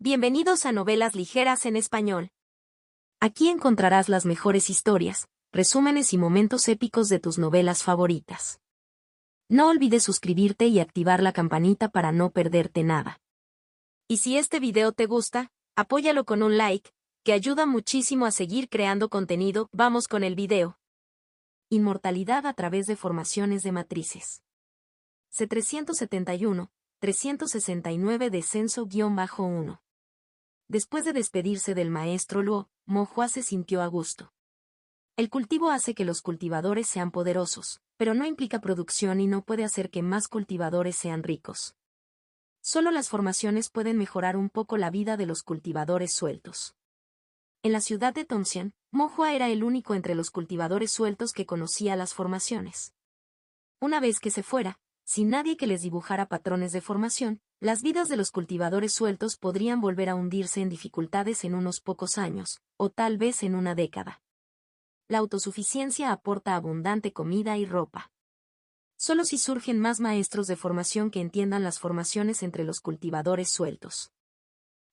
Bienvenidos a Novelas Ligeras en Español. Aquí encontrarás las mejores historias, resúmenes y momentos épicos de tus novelas favoritas. No olvides suscribirte y activar la campanita para no perderte nada. Y si este video te gusta, apóyalo con un like, que ayuda muchísimo a seguir creando contenido. Vamos con el video. Inmortalidad a través de formaciones de matrices. C371, 369 descenso-1. Después de despedirse del maestro Luo, Mo Hua se sintió a gusto. El cultivo hace que los cultivadores sean poderosos, pero no implica producción y no puede hacer que más cultivadores sean ricos. Solo las formaciones pueden mejorar un poco la vida de los cultivadores sueltos. En la ciudad de Tongxian, Mo Hua era el único entre los cultivadores sueltos que conocía las formaciones. Una vez que se fuera, sin nadie que les dibujara patrones de formación, las vidas de los cultivadores sueltos podrían volver a hundirse en dificultades en unos pocos años, o tal vez en una década. La autosuficiencia aporta abundante comida y ropa. Solo si surgen más maestros de formación que entiendan las formaciones entre los cultivadores sueltos.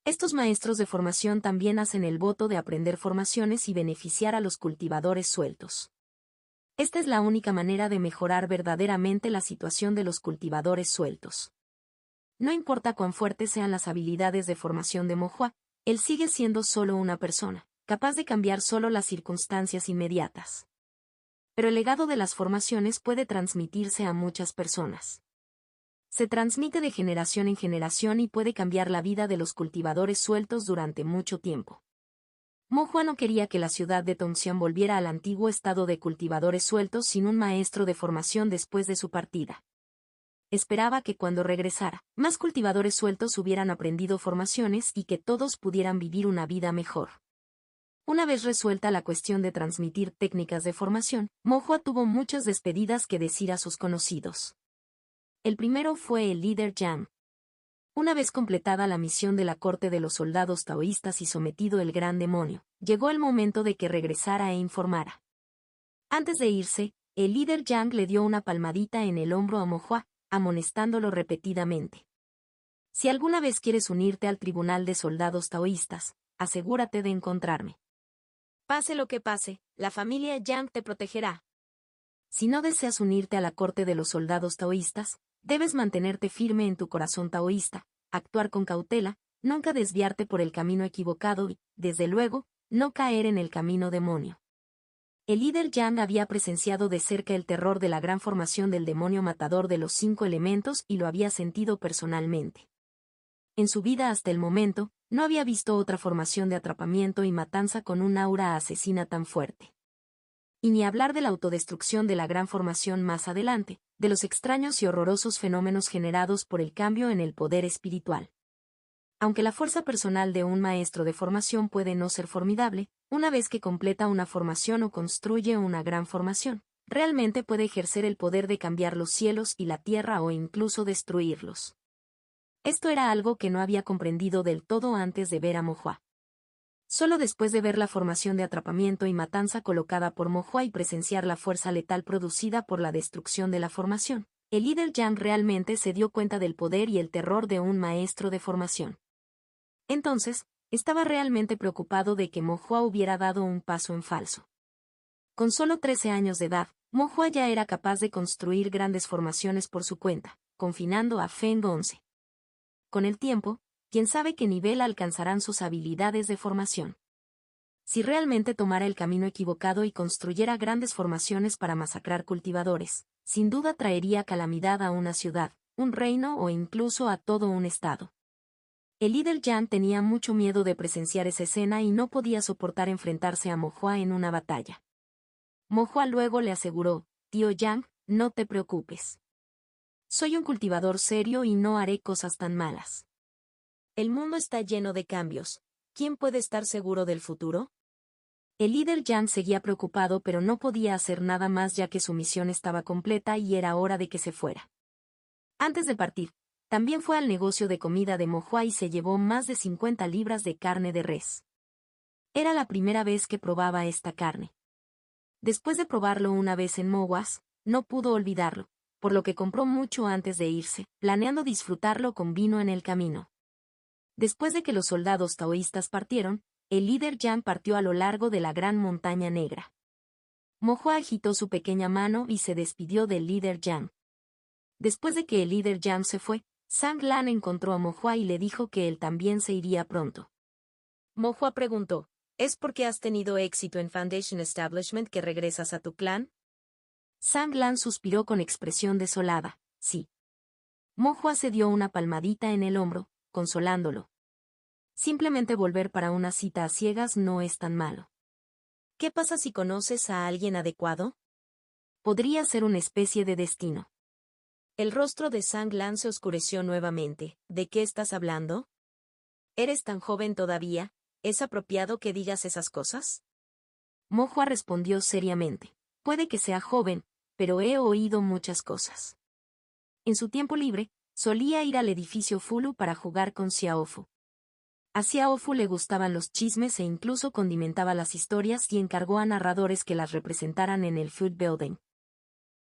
Estos maestros de formación también hacen el voto de aprender formaciones y beneficiar a los cultivadores sueltos. Esta es la única manera de mejorar verdaderamente la situación de los cultivadores sueltos. No importa cuán fuertes sean las habilidades de formación de Mo Hua, él sigue siendo solo una persona, capaz de cambiar solo las circunstancias inmediatas. Pero el legado de las formaciones puede transmitirse a muchas personas. Se transmite de generación en generación y puede cambiar la vida de los cultivadores sueltos durante mucho tiempo. Mo Hua no quería que la ciudad de Tongxian volviera al antiguo estado de cultivadores sueltos sin un maestro de formación después de su partida. Esperaba que cuando regresara, más cultivadores sueltos hubieran aprendido formaciones y que todos pudieran vivir una vida mejor. Una vez resuelta la cuestión de transmitir técnicas de formación, Mo Hua tuvo muchas despedidas que decir a sus conocidos. El primero fue el líder Yang. Una vez completada la misión de la corte de los soldados taoístas y sometido el gran demonio, llegó el momento de que regresara e informara. Antes de irse, el líder Yang le dio una palmadita en el hombro a Mo Hua, amonestándolo repetidamente. Si alguna vez quieres unirte al tribunal de soldados taoístas, asegúrate de encontrarme. Pase lo que pase, la familia Yang te protegerá. Si no deseas unirte a la corte de los soldados taoístas, debes mantenerte firme en tu corazón taoísta, actuar con cautela, nunca desviarte por el camino equivocado y, desde luego, no caer en el camino demonio. El líder Yang había presenciado de cerca el terror de la gran formación del demonio matador de los 5 elementos y lo había sentido personalmente. En su vida hasta el momento, no había visto otra formación de atrapamiento y matanza con un aura asesina tan fuerte. Y ni hablar de la autodestrucción de la gran formación más adelante, de los extraños y horrorosos fenómenos generados por el cambio en el poder espiritual. Aunque la fuerza personal de un maestro de formación puede no ser formidable, una vez que completa una formación o construye una gran formación, realmente puede ejercer el poder de cambiar los cielos y la tierra o incluso destruirlos. Esto era algo que no había comprendido del todo antes de ver a Mo Hua. Solo después de ver la formación de atrapamiento y matanza colocada por Mo Hua y presenciar la fuerza letal producida por la destrucción de la formación, el líder Yang realmente se dio cuenta del poder y el terror de un maestro de formación. Entonces, estaba realmente preocupado de que Mo Hua hubiera dado un paso en falso. Con solo 13 años de edad, Mo Hua ya era capaz de construir grandes formaciones por su cuenta, confinando a Feng 11. Con el tiempo, quién sabe qué nivel alcanzarán sus habilidades de formación. Si realmente tomara el camino equivocado y construyera grandes formaciones para masacrar cultivadores, sin duda traería calamidad a una ciudad, un reino o incluso a todo un estado. El líder Yang tenía mucho miedo de presenciar esa escena y no podía soportar enfrentarse a Mo Hua en una batalla. Mo Hua luego le aseguró, «Tío Yang, no te preocupes. Soy un cultivador serio y no haré cosas tan malas. El mundo está lleno de cambios. ¿Quién puede estar seguro del futuro?» El líder Yang seguía preocupado pero no podía hacer nada más ya que su misión estaba completa y era hora de que se fuera. Antes de partir, también fue al negocio de comida de Mo Hua y se llevó más de 50 libras de carne de res. Era la primera vez que probaba esta carne. Después de probarlo una vez en Mowas, no pudo olvidarlo, por lo que compró mucho antes de irse, planeando disfrutarlo con vino en el camino. Después de que los soldados taoístas partieron, el líder Yang partió a lo largo de la gran montaña negra. Mo Hua agitó su pequeña mano y se despidió del líder Yang. Después de que el líder Yang se fue, Zhang Lan encontró a Mo Hua y le dijo que él también se iría pronto. Mo Hua preguntó, ¿es porque has tenido éxito en Foundation Establishment que regresas a tu clan? Zhang Lan suspiró con expresión desolada, sí. Mo Hua se dio una palmadita en el hombro, consolándolo. Simplemente volver para una cita a ciegas no es tan malo. ¿Qué pasa si conoces a alguien adecuado? Podría ser una especie de destino. El rostro de Zhang Lan se oscureció nuevamente. ¿De qué estás hablando? ¿Eres tan joven todavía? ¿Es apropiado que digas esas cosas? Mo Hua respondió seriamente. Puede que sea joven, pero he oído muchas cosas. En su tiempo libre, solía ir al edificio Fulu para jugar con Xiaofu. A Xiaofu le gustaban los chismes e incluso condimentaba las historias y encargó a narradores que las representaran en el Food Building.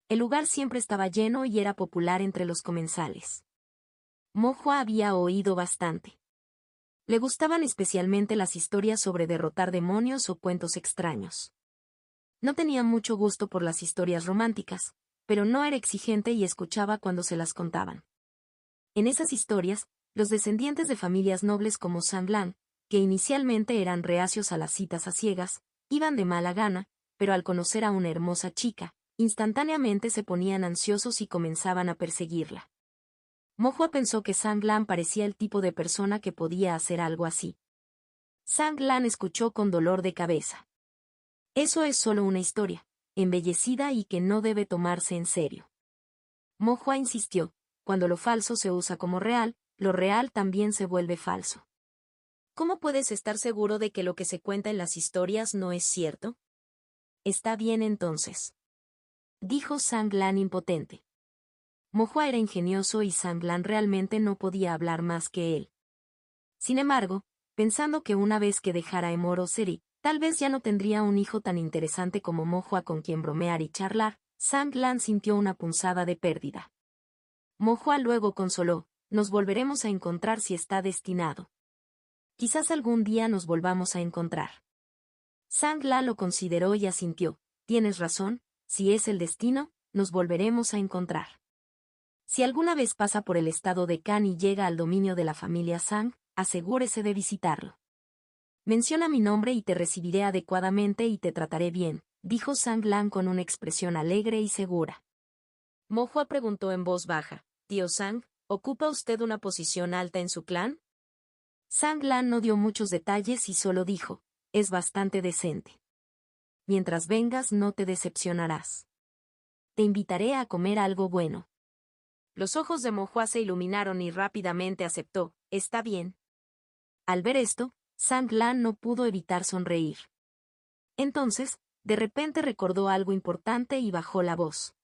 El lugar siempre estaba lleno y era popular entre los comensales. Mo Hua había oído bastante. Le gustaban especialmente las historias sobre derrotar demonios o cuentos extraños. No tenía mucho gusto por las historias románticas, pero no era exigente y escuchaba cuando se las contaban. En esas historias, los descendientes de familias nobles como Zhang Lan, que inicialmente eran reacios a las citas a ciegas, iban de mala gana, pero al conocer a una hermosa chica, instantáneamente se ponían ansiosos y comenzaban a perseguirla. Mo Hua pensó que Zhang Lan parecía el tipo de persona que podía hacer algo así. Zhang Lan escuchó con dolor de cabeza. Eso es solo una historia, embellecida y que no debe tomarse en serio. Mo Hua insistió, cuando lo falso se usa como real, lo real también se vuelve falso. ¿Cómo puedes estar seguro de que lo que se cuenta en las historias no es cierto? Está bien entonces, dijo Zhang Lan impotente. Mo Hua era ingenioso y Zhang Lan realmente no podía hablar más que él. Sin embargo, pensando que una vez que dejara Emoro City, tal vez ya no tendría un hijo tan interesante como Mo Hua con quien bromear y charlar, Zhang Lan sintió una punzada de pérdida. Mo Hua luego consoló, nos volveremos a encontrar si está destinado. Quizás algún día nos volvamos a encontrar. Zhang Lan lo consideró y asintió, tienes razón, si es el destino, nos volveremos a encontrar. Si alguna vez pasa por el estado de Kan y llega al dominio de la familia Zhang, asegúrese de visitarlo. Menciona mi nombre y te recibiré adecuadamente y te trataré bien, dijo Zhang Lan con una expresión alegre y segura. Mo Hua preguntó en voz baja, tío Zhang, ¿ocupa usted una posición alta en su clan? Zhang Lan no dio muchos detalles y solo dijo, es bastante decente. Mientras vengas no te decepcionarás. Te invitaré a comer algo bueno. Los ojos de Mo Hua se iluminaron y rápidamente aceptó, está bien. Al ver esto, Zhang Lan no pudo evitar sonreír. Entonces, de repente recordó algo importante y bajó la voz.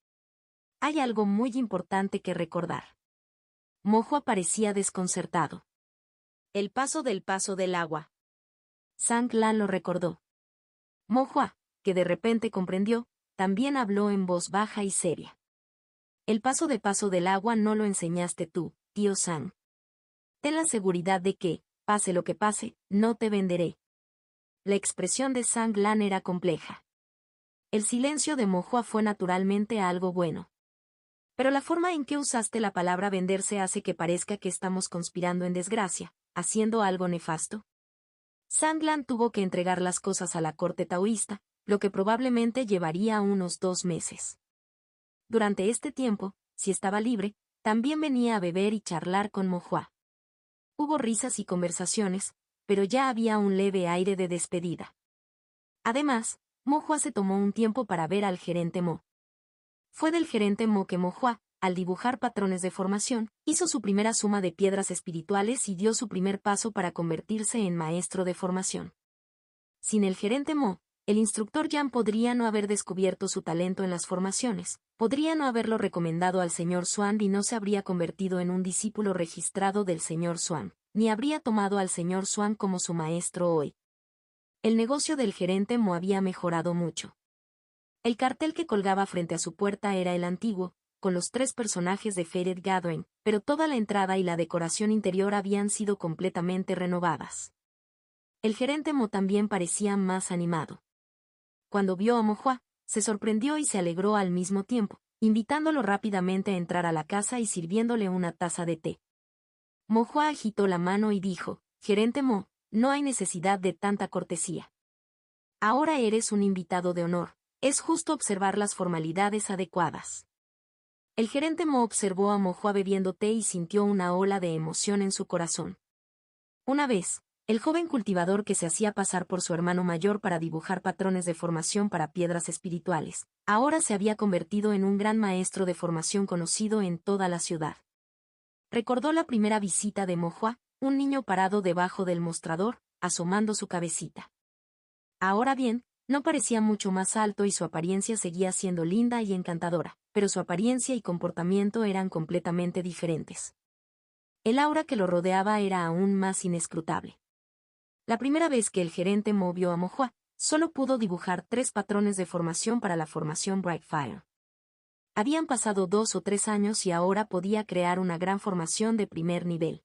Hay algo muy importante que recordar. Mo Hua parecía desconcertado. El paso del agua. Zhang Lan lo recordó. Mo Hua, que de repente comprendió, también habló en voz baja y seria. El paso del agua no lo enseñaste tú, tío Zhang. Ten la seguridad de que, pase lo que pase, no te venderé. La expresión de Zhang Lan era compleja. El silencio de Mo Hua fue naturalmente algo bueno. Pero la forma en que usaste la palabra venderse hace que parezca que estamos conspirando en desgracia, haciendo algo nefasto. Zhang Lan tuvo que entregar las cosas a la corte taoísta, lo que probablemente llevaría unos 2 meses. Durante este tiempo, si estaba libre, también venía a beber y charlar con Mo Hua. Hubo risas y conversaciones, pero ya había un leve aire de despedida. Además, Mo Hua se tomó un tiempo para ver al gerente Mo. Fue del gerente Mo que Mo Hua, al dibujar patrones de formación, hizo su primera suma de piedras espirituales y dio su primer paso para convertirse en maestro de formación. Sin el gerente Mo, el instructor Yan podría no haber descubierto su talento en las formaciones, podría no haberlo recomendado al señor Xuan y no se habría convertido en un discípulo registrado del señor Xuan, ni habría tomado al señor Xuan como su maestro hoy. El negocio del gerente Mo había mejorado mucho. El cartel que colgaba frente a su puerta era el antiguo, con los 3 personajes de Faded Gathering, pero toda la entrada y la decoración interior habían sido completamente renovadas. El gerente Mo también parecía más animado. Cuando vio a Mo-hua, se sorprendió y se alegró al mismo tiempo, invitándolo rápidamente a entrar a la casa y sirviéndole una taza de té. Mo-hua agitó la mano y dijo, «Gerente Mo, no hay necesidad de tanta cortesía. Ahora eres un invitado de honor, es justo observar las formalidades adecuadas». El gerente Mo observó a Mo-hua bebiendo té y sintió una ola de emoción en su corazón. Una vez, el joven cultivador que se hacía pasar por su hermano mayor para dibujar patrones de formación para piedras espirituales, ahora se había convertido en un gran maestro de formación conocido en toda la ciudad. Recordó la primera visita de Mo-hua, un niño parado debajo del mostrador, asomando su cabecita. Ahora bien, no parecía mucho más alto y su apariencia seguía siendo linda y encantadora, pero su apariencia y comportamiento eran completamente diferentes. El aura que lo rodeaba era aún más inescrutable. La primera vez que el gerente Mo vio a Mo-hua, solo pudo dibujar 3 patrones de formación para la formación Brightfire. Habían pasado 2 o 3 años y ahora podía crear una gran formación de primer nivel.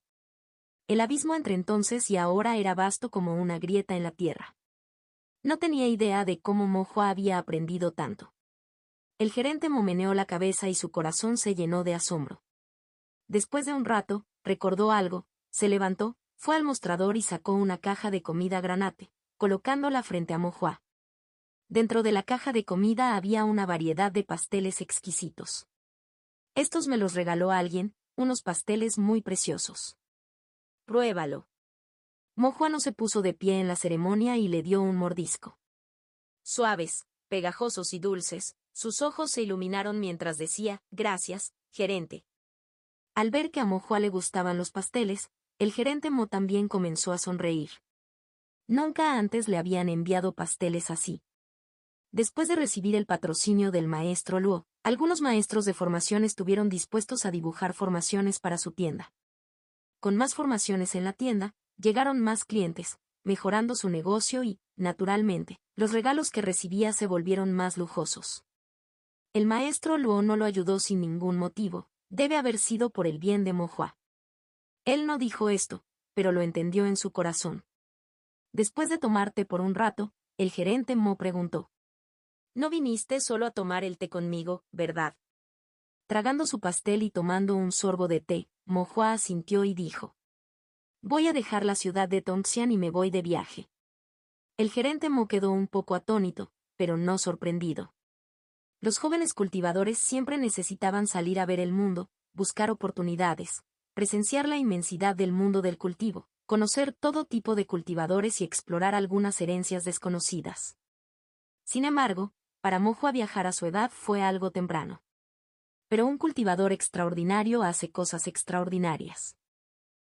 El abismo entre entonces y ahora era vasto como una grieta en la tierra. No tenía idea de cómo Mo-hua había aprendido tanto. El gerente Mo meneó la cabeza y su corazón se llenó de asombro. Después de un rato, recordó algo, se levantó, fue al mostrador y sacó una caja de comida granate, colocándola frente a Mo-hua. Dentro de la caja de comida había una variedad de pasteles exquisitos. Estos me los regaló alguien, unos pasteles muy preciosos. Pruébalo. Mo-hua no se puso de pie en la ceremonia y le dio un mordisco. Suaves, pegajosos y dulces, sus ojos se iluminaron mientras decía, «Gracias, gerente». Al ver que a Mo-hua le gustaban los pasteles, el gerente Mo también comenzó a sonreír. Nunca antes le habían enviado pasteles así. Después de recibir el patrocinio del maestro Luo, algunos maestros de formación estuvieron dispuestos a dibujar formaciones para su tienda. Con más formaciones en la tienda, llegaron más clientes, mejorando su negocio y, naturalmente, los regalos que recibía se volvieron más lujosos. El maestro Luo no lo ayudó sin ningún motivo, debe haber sido por el bien de Mo-hua. Él no dijo esto, pero lo entendió en su corazón. Después de tomar té por un rato, el gerente Mo preguntó. «No viniste solo a tomar el té conmigo, ¿verdad?» Tragando su pastel y tomando un sorbo de té, Mo-hua asintió y dijo. «Voy a dejar la ciudad de Tongxian y me voy de viaje». El gerente Mo quedó un poco atónito, pero no sorprendido. Los jóvenes cultivadores siempre necesitaban salir a ver el mundo, buscar oportunidades, presenciar la inmensidad del mundo del cultivo, conocer todo tipo de cultivadores y explorar algunas herencias desconocidas. Sin embargo, para Mo-hua viajar a su edad fue algo temprano. Pero un cultivador extraordinario hace cosas extraordinarias.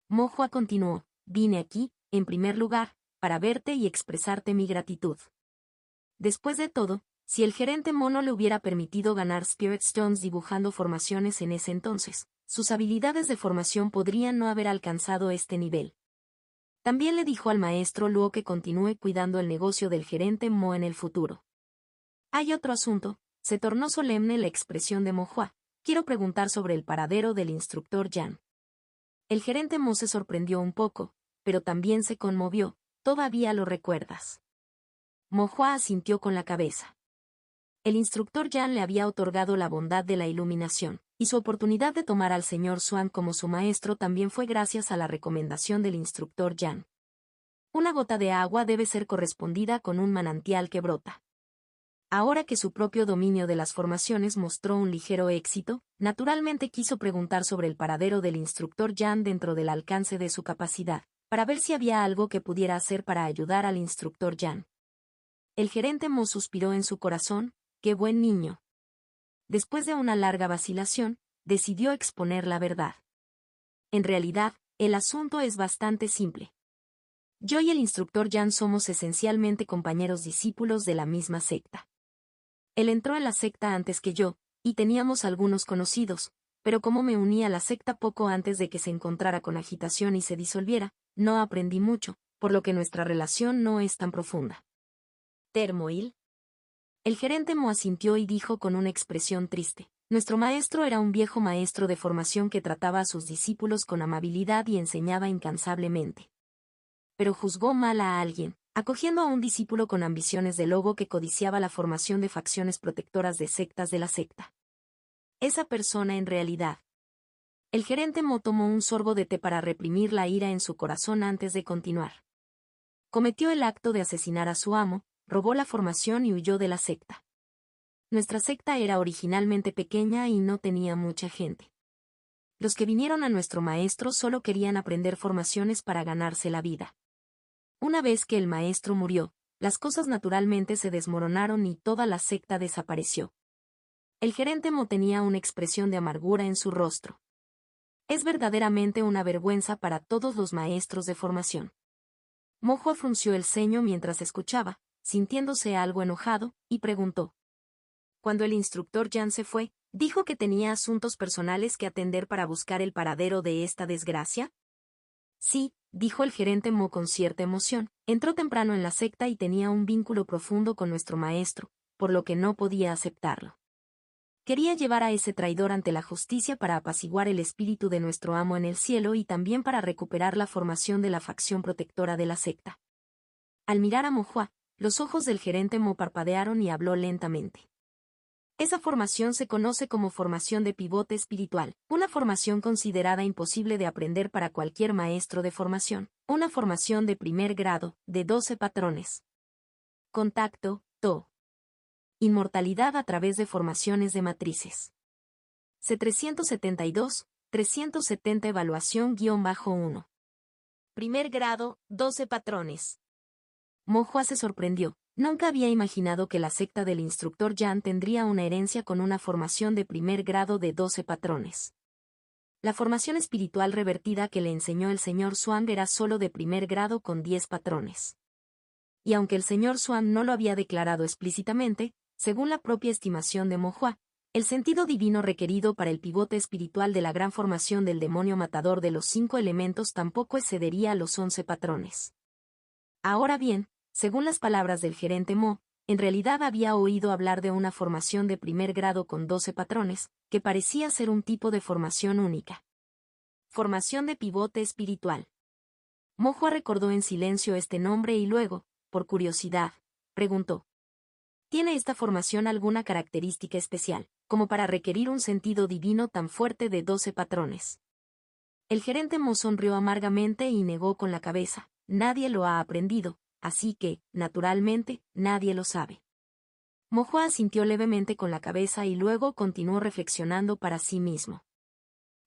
Mo-hua continuó, «Vine aquí, en primer lugar, para verte y expresarte mi gratitud». Después de todo, si el gerente Mo no le hubiera permitido ganar Spirit Stones dibujando formaciones en ese entonces, sus habilidades de formación podrían no haber alcanzado este nivel. También le dijo al maestro Luo que continúe cuidando el negocio del gerente Mo en el futuro. Hay otro asunto, se tornó solemne la expresión de Mo-hua, quiero preguntar sobre el paradero del instructor Yan. El gerente Mo se sorprendió un poco, pero también se conmovió, ¿todavía lo recuerdas? Mo-hua asintió con la cabeza. El instructor Yan le había otorgado la bondad de la iluminación, y su oportunidad de tomar al señor Xuan como su maestro también fue gracias a la recomendación del instructor Yan. Una gota de agua debe ser correspondida con un manantial que brota. Ahora que su propio dominio de las formaciones mostró un ligero éxito, naturalmente quiso preguntar sobre el paradero del instructor Yan dentro del alcance de su capacidad, para ver si había algo que pudiera hacer para ayudar al instructor Yan. El gerente Mo suspiró en su corazón, ¡qué buen niño! Después de una larga vacilación, decidió exponer la verdad. En realidad, el asunto es bastante simple. Yo y el instructor Yan somos esencialmente compañeros discípulos de la misma secta. Él entró en la secta antes que yo, y teníamos algunos conocidos, pero como me uní a la secta poco antes de que se encontrara con agitación y se disolviera, no aprendí mucho, por lo que nuestra relación no es tan profunda. ¿Termoil? El gerente Mo asintió y dijo con una expresión triste, Nuestro maestro era un viejo maestro de formación que trataba a sus discípulos con amabilidad y enseñaba incansablemente. Pero juzgó mal a alguien, acogiendo a un discípulo con ambiciones de lobo que codiciaba la formación de facciones protectoras de sectas de la secta. Esa persona en realidad. El gerente Mo tomó un sorbo de té para reprimir la ira en su corazón antes de continuar. Cometió el acto de asesinar a su amo, robó la formación y huyó de la secta. Nuestra secta era originalmente pequeña y no tenía mucha gente. Los que vinieron a nuestro maestro solo querían aprender formaciones para ganarse la vida. Una vez que el maestro murió, las cosas naturalmente se desmoronaron y toda la secta desapareció. El gerente Mo tenía una expresión de amargura en su rostro. Es verdaderamente una vergüenza para todos los maestros de formación. Mojo frunció el ceño mientras escuchaba, sintiéndose algo enojado, y preguntó. Cuando el instructor Jan se fue, ¿dijo que tenía asuntos personales que atender para buscar el paradero de esta desgracia? Sí, dijo el gerente Mo con cierta emoción. Entró temprano en la secta y tenía un vínculo profundo con nuestro maestro, por lo que no podía aceptarlo. Quería llevar a ese traidor ante la justicia para apaciguar el espíritu de nuestro amo en el cielo y también para recuperar la formación de la facción protectora de la secta. Al mirar a Mohua, los ojos del gerente Mo parpadearon y habló lentamente. Esa formación se conoce como formación de pivote espiritual, una formación considerada imposible de aprender para cualquier maestro de formación, una formación de primer grado, de 12 patrones. Contacto, To. Inmortalidad a través de formaciones de matrices. C372, 370 evaluación-1. Primer grado, 12 patrones. Mohua se sorprendió. Nunca había imaginado que la secta del instructor Jan tendría una herencia con una formación de primer grado de 12 patrones. La formación espiritual revertida que le enseñó el señor Swan era solo de primer grado con 10 patrones. Y aunque el señor Swan no lo había declarado explícitamente, según la propia estimación de Mohua, el sentido divino requerido para el pivote espiritual de la gran formación del demonio matador de los 5 elementos tampoco excedería a los 11 patrones. Ahora bien, según las palabras del gerente Mo, en realidad había oído hablar de una formación de primer grado con 12 patrones, que parecía ser un tipo de formación única. Formación de pivote espiritual. Mohua recordó en silencio este nombre y luego, por curiosidad, preguntó. ¿Tiene esta formación alguna característica especial, como para requerir un sentido divino tan fuerte de 12 patrones? El gerente Mo sonrió amargamente y negó con la cabeza. Nadie lo ha aprendido, así que, naturalmente, nadie lo sabe. Mohua asintió levemente con la cabeza y luego continuó reflexionando para sí mismo.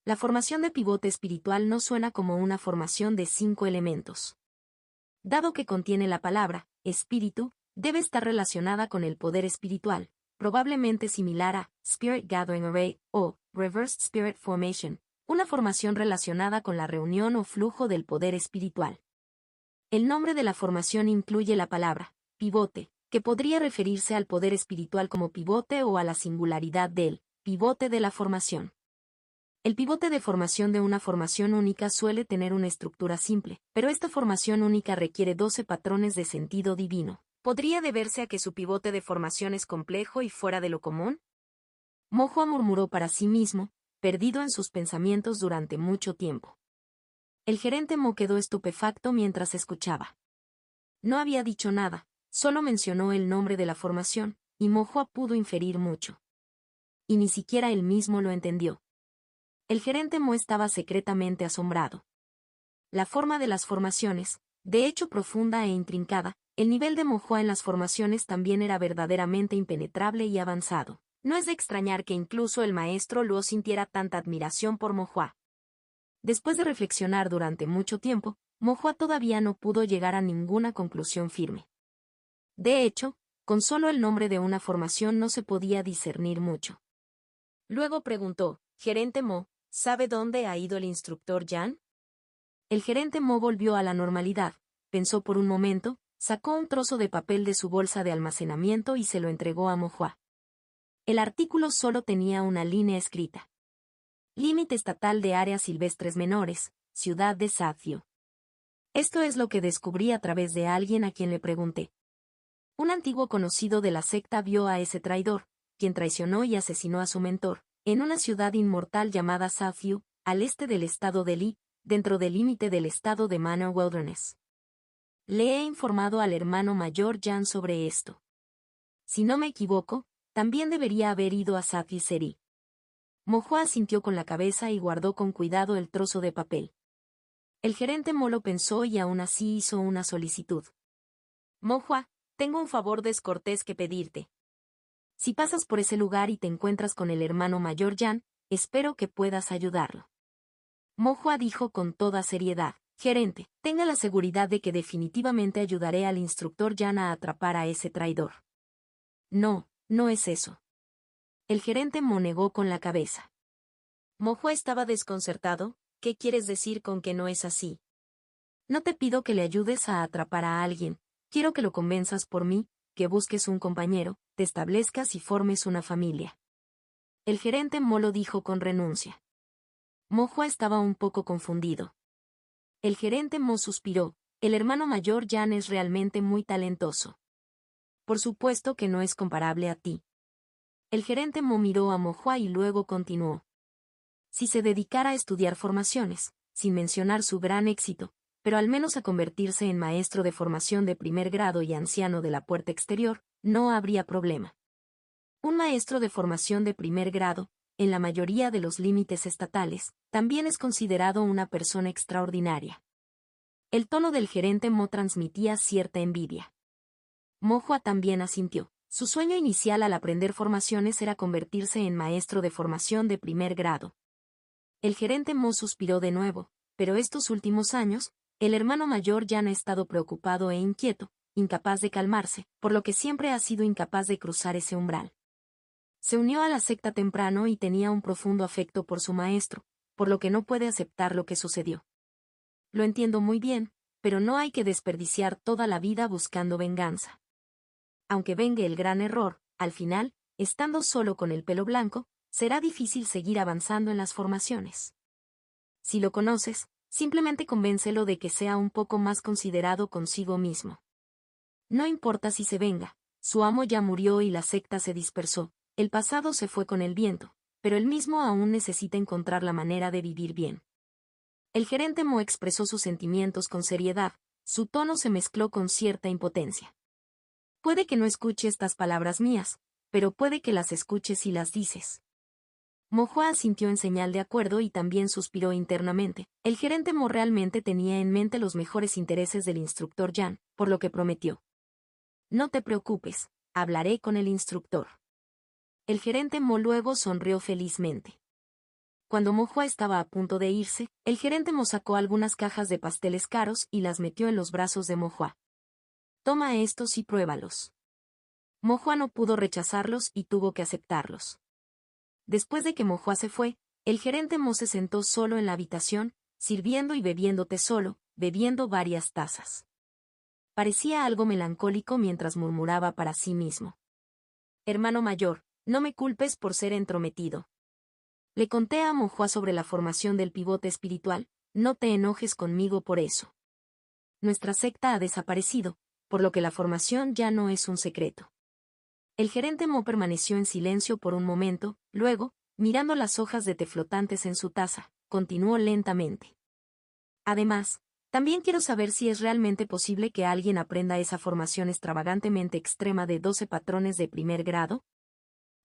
La formación de pivote espiritual no suena como una formación de 5 elementos. Dado que contiene la palabra, espíritu, debe estar relacionada con el poder espiritual, probablemente similar a Spirit Gathering Array o Reversed Spirit Formation, una formación relacionada con la reunión o flujo del poder espiritual. El nombre de la formación incluye la palabra pivote, que podría referirse al poder espiritual como pivote o a la singularidad del pivote de la formación. El pivote de formación de una formación única suele tener una estructura simple, pero esta formación única requiere 12 patrones de sentido divino. ¿Podría deberse a que su pivote de formación es complejo y fuera de lo común? Mohua murmuró para sí mismo, perdido en sus pensamientos durante mucho tiempo. El gerente Mo quedó estupefacto mientras escuchaba. No había dicho nada, solo mencionó el nombre de la formación, y Mohua pudo inferir mucho. Y ni siquiera él mismo lo entendió. El gerente Mo estaba secretamente asombrado. La forma de las formaciones, de hecho profunda e intrincada, el nivel de Mohua en las formaciones también era verdaderamente impenetrable y avanzado. No es de extrañar que incluso el maestro Luo sintiera tanta admiración por Mohua. Después de reflexionar durante mucho tiempo, Mohua todavía no pudo llegar a ninguna conclusión firme. De hecho, con solo el nombre de una formación no se podía discernir mucho. Luego preguntó, «Gerente Mo, ¿sabe dónde ha ido el instructor Jan?» El gerente Mo volvió a la normalidad, pensó por un momento, sacó un trozo de papel de su bolsa de almacenamiento y se lo entregó a Mohua. El artículo solo tenía una línea escrita. Límite estatal de áreas silvestres menores, ciudad de Sathio. Esto es lo que descubrí a través de alguien a quien le pregunté. Un antiguo conocido de la secta vio a ese traidor, quien traicionó y asesinó a su mentor, en una ciudad inmortal llamada Southview, al este del estado de Lee, dentro del límite del estado de Manor Wilderness. Le he informado al hermano mayor Jan sobre esto. Si no me equivoco, también debería haber ido a Southview City. Mo-Hua asintió con la cabeza y guardó con cuidado el trozo de papel. El gerente Mo lo pensó y aún así hizo una solicitud. Mo-Hua, tengo un favor descortés que pedirte. Si pasas por ese lugar y te encuentras con el hermano mayor Jan, espero que puedas ayudarlo. Mo-Hua dijo con toda seriedad, gerente, tenga la seguridad de que definitivamente ayudaré al instructor Jan a atrapar a ese traidor. No, no es eso. El gerente Mo negó con la cabeza. Mo-Hua estaba desconcertado. ¿Qué quieres decir con que no es así? No te pido que le ayudes a atrapar a alguien, quiero que lo convenzas por mí, que busques un compañero, te establezcas y formes una familia. El gerente Mo lo dijo con renuncia. Mo-Hua estaba un poco confundido. El gerente Mo suspiró, el hermano mayor Jan es realmente muy talentoso. Por supuesto que no es comparable a ti. El gerente Mo miró a Mo-Hua y luego continuó. Si se dedicara a estudiar formaciones, sin mencionar su gran éxito, pero al menos a convertirse en maestro de formación de primer grado y anciano de la puerta exterior, no habría problema. Un maestro de formación de primer grado, en la mayoría de los límites estatales, también es considerado una persona extraordinaria. El tono del gerente Mo transmitía cierta envidia. Mo-Hua también asintió. Su sueño inicial al aprender formaciones era convertirse en maestro de formación de primer grado. El gerente Mo suspiró de nuevo, pero estos últimos años, el hermano mayor ya no ha estado preocupado e inquieto, incapaz de calmarse, por lo que siempre ha sido incapaz de cruzar ese umbral. Se unió a la secta temprano y tenía un profundo afecto por su maestro, por lo que no puede aceptar lo que sucedió. Lo entiendo muy bien, pero no hay que desperdiciar toda la vida buscando venganza. Aunque venga el gran error, al final, estando solo con el pelo blanco, será difícil seguir avanzando en las formaciones. Si lo conoces, simplemente convéncelo de que sea un poco más considerado consigo mismo. No importa si se venga, su amo ya murió y la secta se dispersó, el pasado se fue con el viento, pero él mismo aún necesita encontrar la manera de vivir bien. El gerente Mo expresó sus sentimientos con seriedad, su tono se mezcló con cierta impotencia. Puede que no escuche estas palabras mías, pero puede que las escuches si las dices. Mo-Hua asintió en señal de acuerdo y también suspiró internamente. El gerente Mo realmente tenía en mente los mejores intereses del instructor Jan, por lo que prometió. No te preocupes, hablaré con el instructor. El gerente Mo luego sonrió felizmente. Cuando Mo-Hua estaba a punto de irse, el gerente Mo sacó algunas cajas de pasteles caros y las metió en los brazos de Mo-Hua. Toma estos y pruébalos. Mo-Hua no pudo rechazarlos y tuvo que aceptarlos. Después de que Mo-Hua se fue, el gerente Mo se sentó solo en la habitación, sirviendo y bebiendo té solo, bebiendo varias tazas. Parecía algo melancólico mientras murmuraba para sí mismo. Hermano mayor, no me culpes por ser entrometido. Le conté a Mo-Hua sobre la formación del pivote espiritual, no te enojes conmigo por eso. Nuestra secta ha desaparecido, por lo que la formación ya no es un secreto. El gerente Mo permaneció en silencio por un momento, luego, mirando las hojas de té flotantes en su taza, continuó lentamente. Además, también quiero saber si es realmente posible que alguien aprenda esa formación extravagantemente extrema de 12 patrones de primer grado.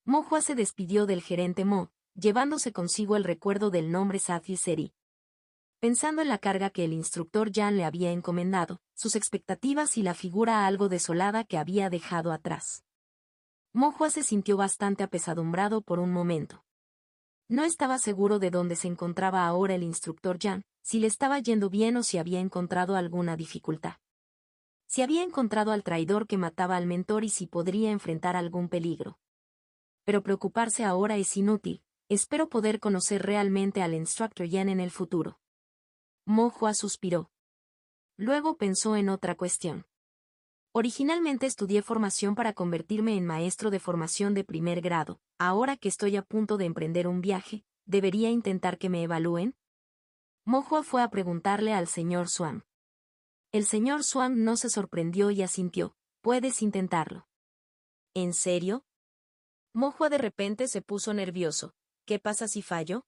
Mo-Hua se despidió del gerente Mo, llevándose consigo el recuerdo del nombre Southview City. Pensando en la carga que el instructor Jan le había encomendado, sus expectativas y la figura algo desolada que había dejado atrás. Mo-Hua se sintió bastante apesadumbrado por un momento. No estaba seguro de dónde se encontraba ahora el instructor Jan, si le estaba yendo bien o si había encontrado alguna dificultad. Si había encontrado al traidor que mataba al mentor y si podría enfrentar algún peligro. Pero preocuparse ahora es inútil, espero poder conocer realmente al instructor Jan en el futuro. Mo-Hua suspiró. Luego pensó en otra cuestión. Originalmente estudié formación para convertirme en maestro de formación de primer grado. Ahora que estoy a punto de emprender un viaje, ¿debería intentar que me evalúen? Mo-Hua fue a preguntarle al señor Swan. El señor Swan no se sorprendió y asintió. Puedes intentarlo. ¿En serio? Mo-Hua de repente se puso nervioso. ¿Qué pasa si fallo?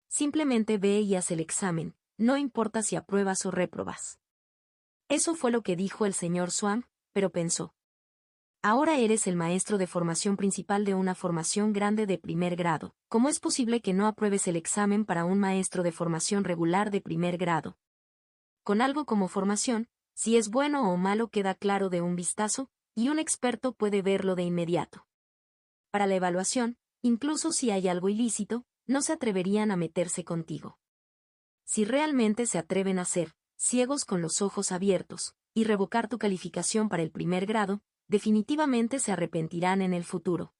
Simplemente ve y haz el examen, no importa si apruebas o reprobas. Eso fue lo que dijo el señor Swan, pero pensó. Ahora eres el maestro de formación principal de una formación grande de primer grado. ¿Cómo es posible que no apruebes el examen para un maestro de formación regular de primer grado? Con algo como formación, si es bueno o malo queda claro de un vistazo, y un experto puede verlo de inmediato. Para la evaluación, incluso si hay algo ilícito, no se atreverían a meterse contigo. Si realmente se atreven a ser ciegos con los ojos abiertos, y revocar tu calificación para el primer grado, definitivamente se arrepentirán en el futuro.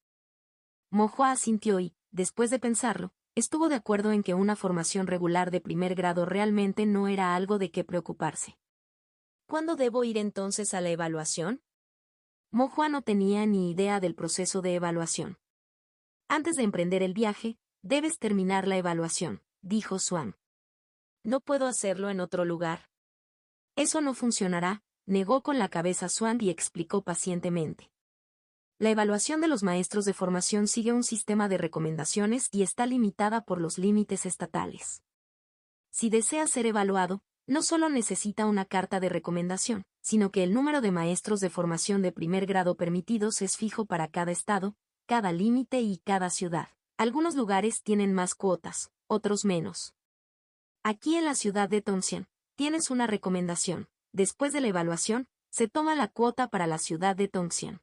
Mo-Hua asintió y, después de pensarlo, estuvo de acuerdo en que una formación regular de primer grado realmente no era algo de qué preocuparse. ¿Cuándo debo ir entonces a la evaluación? Mo-Hua no tenía ni idea del proceso de evaluación. Antes de emprender el viaje, debes terminar la evaluación, dijo Swan. ¿No puedo hacerlo en otro lugar? Eso no funcionará, negó con la cabeza Swan y explicó pacientemente. La evaluación de los maestros de formación sigue un sistema de recomendaciones y está limitada por los límites estatales. Si desea ser evaluado, no solo necesita una carta de recomendación, sino que el número de maestros de formación de primer grado permitidos es fijo para cada estado, cada límite y cada ciudad. Algunos lugares tienen más cuotas, otros menos. Aquí en la ciudad de Tongxian, tienes una recomendación. Después de la evaluación, se toma la cuota para la ciudad de Tongxian.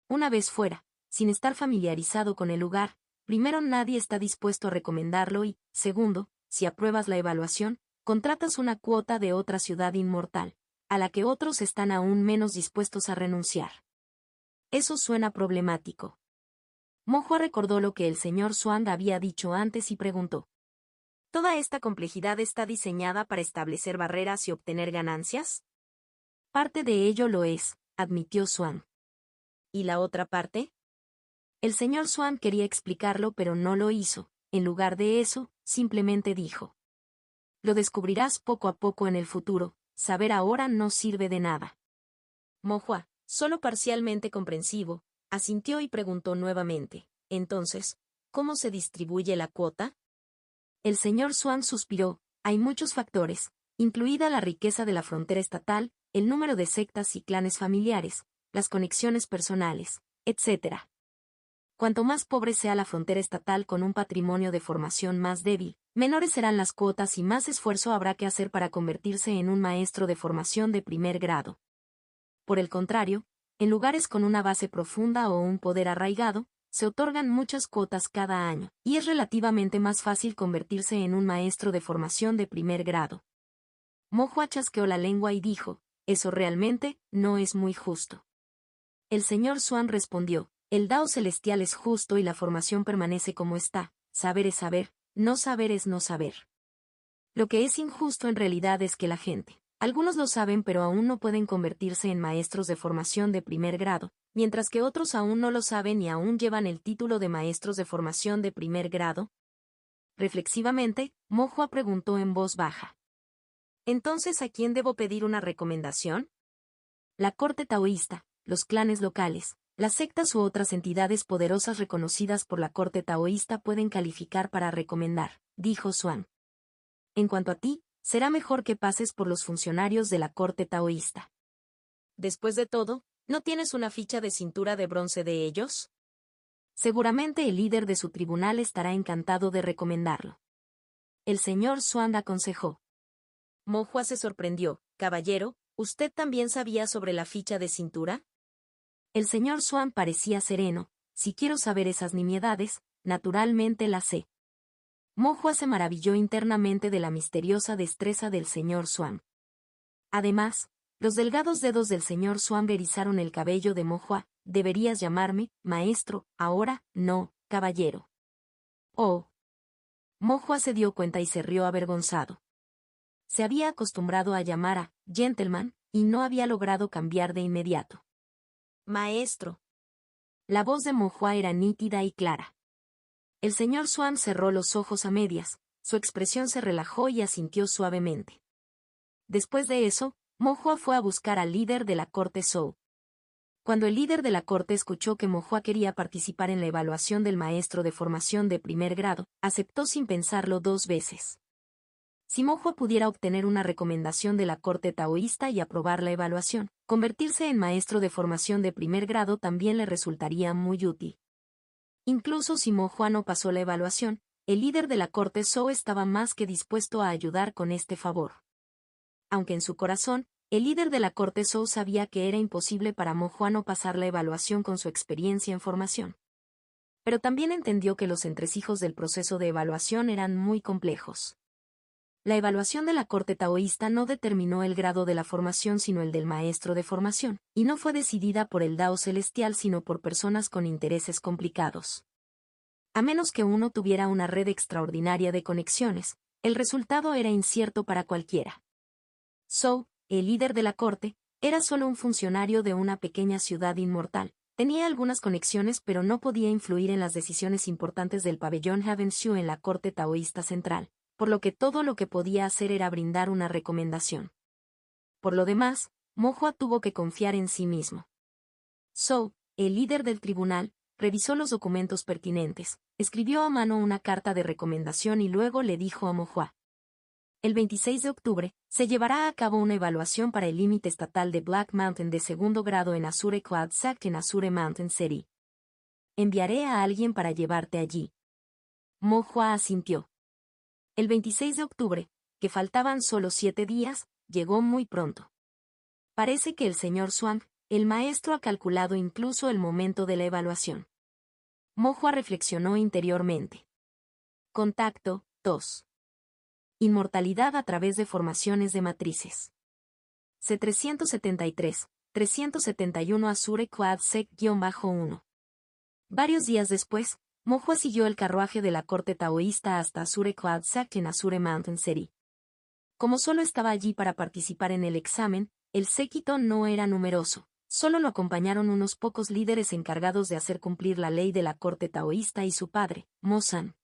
Una vez fuera, sin estar familiarizado con el lugar, primero nadie está dispuesto a recomendarlo y, segundo, si apruebas la evaluación, contratas una cuota de otra ciudad inmortal, a la que otros están aún menos dispuestos a renunciar. Eso suena problemático. Mo-Hua recordó lo que el señor Swan había dicho antes y preguntó. ¿Toda esta complejidad está diseñada para establecer barreras y obtener ganancias? Parte de ello lo es, admitió Swan. ¿Y la otra parte? El señor Swan quería explicarlo pero no lo hizo. En lugar de eso, simplemente dijo. Lo descubrirás poco a poco en el futuro, saber ahora no sirve de nada. Mo-Hua, solo parcialmente comprensivo, asintió y preguntó nuevamente. Entonces, ¿cómo se distribuye la cuota? El señor Swan suspiró. Hay muchos factores, incluida la riqueza de la frontera estatal, el número de sectas y clanes familiares, las conexiones personales, etc. Cuanto más pobre sea la frontera estatal con un patrimonio de formación más débil, menores serán las cuotas y más esfuerzo habrá que hacer para convertirse en un maestro de formación de primer grado. Por el contrario, en lugares con una base profunda o un poder arraigado, se otorgan muchas cuotas cada año, y es relativamente más fácil convertirse en un maestro de formación de primer grado. Mo-Hua chasqueó la lengua y dijo, eso realmente no es muy justo. El señor Swan respondió, el Dao celestial es justo y la formación permanece como está, saber es saber, no saber es no saber. Lo que es injusto en realidad es que la gente, algunos lo saben pero aún no pueden convertirse en maestros de formación de primer grado, mientras que otros aún no lo saben y aún llevan el título de maestros de formación de primer grado. Reflexivamente, Mo-Hua preguntó en voz baja. ¿Entonces a quién debo pedir una recomendación? La corte taoísta, los clanes locales, las sectas u otras entidades poderosas reconocidas por la corte taoísta pueden calificar para recomendar, dijo Swan. En cuanto a ti, será mejor que pases por los funcionarios de la corte taoísta. Después de todo, ¿no tienes una ficha de cintura de bronce de ellos? Seguramente el líder de su tribunal estará encantado de recomendarlo. El señor Swan aconsejó. Mo-Hua se sorprendió. Caballero, ¿usted también sabía sobre la ficha de cintura? El señor Swan parecía sereno. Si quiero saber esas nimiedades, naturalmente las sé. Mo-Hua se maravilló internamente de la misteriosa destreza del señor Swan. Además, los delgados dedos del señor Swan erizaron el cabello de Mo-Hua. Deberías llamarme, maestro, ahora, no, caballero. Oh. Mo-Hua se dio cuenta y se rió avergonzado. Se había acostumbrado a llamar a gentleman, y no había logrado cambiar de inmediato. Maestro. La voz de Mo-Hua era nítida y clara. El señor Swan cerró los ojos a medias, su expresión se relajó y asintió suavemente. Después de eso, Mo-Hua fue a buscar al líder de la corte Zhou. Cuando el líder de la corte escuchó que Mo quería participar en la evaluación del maestro de formación de primer grado, aceptó sin pensarlo 2 veces. Si Mo pudiera obtener una recomendación de la corte taoísta y aprobar la evaluación, convertirse en maestro de formación de primer grado también le resultaría muy útil. Incluso si Mo no pasó la evaluación, el líder de la corte Zhou estaba más que dispuesto a ayudar con este favor. Aunque en su corazón, el líder de la corte Zhou sabía que era imposible para Mo no pasar la evaluación con su experiencia en formación. Pero también entendió que los entresijos del proceso de evaluación eran muy complejos. La evaluación de la corte taoísta no determinó el grado de la formación sino el del maestro de formación, y no fue decidida por el Dao celestial sino por personas con intereses complicados. A menos que uno tuviera una red extraordinaria de conexiones, el resultado era incierto para cualquiera. Zhou, el líder de la corte, era solo un funcionario de una pequeña ciudad inmortal. Tenía algunas conexiones pero no podía influir en las decisiones importantes del pabellón Havenshu en la corte taoísta central, por lo que todo lo que podía hacer era brindar una recomendación. Por lo demás, Mo tuvo que confiar en sí mismo. Zhou, el líder del tribunal, revisó los documentos pertinentes, escribió a mano una carta de recomendación y luego le dijo a Mo: el 26 de octubre, se llevará a cabo una evaluación para el límite estatal de Black Mountain de segundo grado en Azure Cloud Sect en Azure Mountain City. Enviaré a alguien para llevarte allí. Mo asintió. El 26 de octubre, que faltaban solo 7 días, llegó muy pronto. Parece que el señor Swang, el maestro, ha calculado incluso el momento de la evaluación. Mo reflexionó interiormente. Contacto 2. Inmortalidad a través de formaciones de matrices. C373, 371 Azure Cloud Sec-1. Varios días después, Mo siguió el carruaje de la corte taoísta hasta Azure Cloud Sect en Azure Mountain City. Como solo estaba allí para participar en el examen, el séquito no era numeroso, solo lo acompañaron unos pocos líderes encargados de hacer cumplir la ley de la corte taoísta y su padre, Mo San.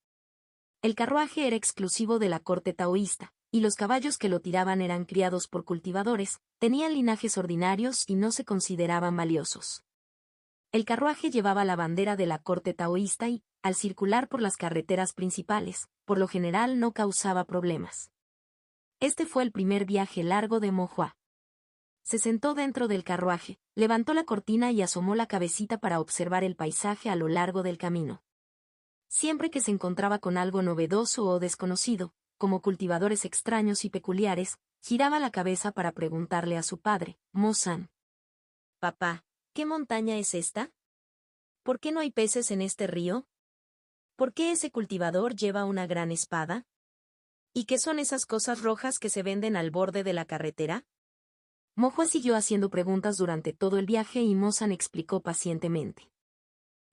El carruaje era exclusivo de la corte taoísta, y los caballos que lo tiraban eran criados por cultivadores, tenían linajes ordinarios y no se consideraban valiosos. El carruaje llevaba la bandera de la corte taoísta y, al circular por las carreteras principales, por lo general no causaba problemas. Este fue el primer viaje largo de Mo. Se sentó dentro del carruaje, levantó la cortina y asomó la cabecita para observar el paisaje a lo largo del camino. Siempre que se encontraba con algo novedoso o desconocido, como cultivadores extraños y peculiares, giraba la cabeza para preguntarle a su padre, Mo San: «Papá, ¿qué montaña es esta? ¿Por qué no hay peces en este río? ¿Por qué ese cultivador lleva una gran espada? ¿Y qué son esas cosas rojas que se venden al borde de la carretera?» Mo siguió haciendo preguntas durante todo el viaje y Mo San explicó pacientemente.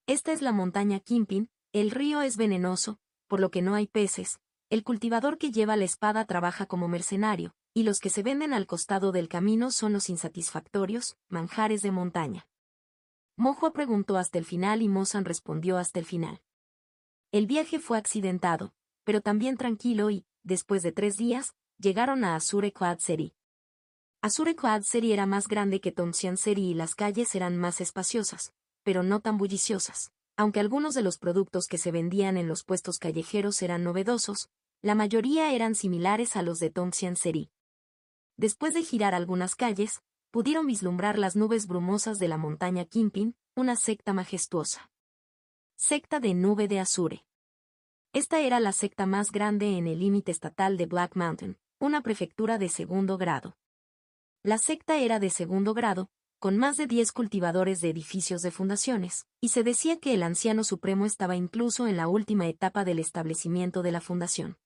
«Esta es la montaña Kimpin. El río es venenoso, por lo que no hay peces, el cultivador que lleva la espada trabaja como mercenario, y los que se venden al costado del camino son los insatisfactorios, manjares de montaña». Mo preguntó hasta el final y Mo San respondió hasta el final. El viaje fue accidentado, pero también tranquilo y, después de 3 días, llegaron a Azure Cloud City. Azure Cloud City era más grande que Tongxian City y las calles eran más espaciosas, pero no tan bulliciosas. Aunque algunos de los productos que se vendían en los puestos callejeros eran novedosos, la mayoría eran similares a los de Tongxian City. Después de girar algunas calles, pudieron vislumbrar las nubes brumosas de la montaña Kimpin, una secta majestuosa. Secta de Nube de Azure. Esta era la secta más grande en el límite estatal de Black Mountain, una prefectura de segundo grado. La secta era de segundo grado, con más de 10 cultivadores de edificios de fundaciones, y se decía que el anciano supremo estaba incluso en la última etapa del establecimiento de la fundación.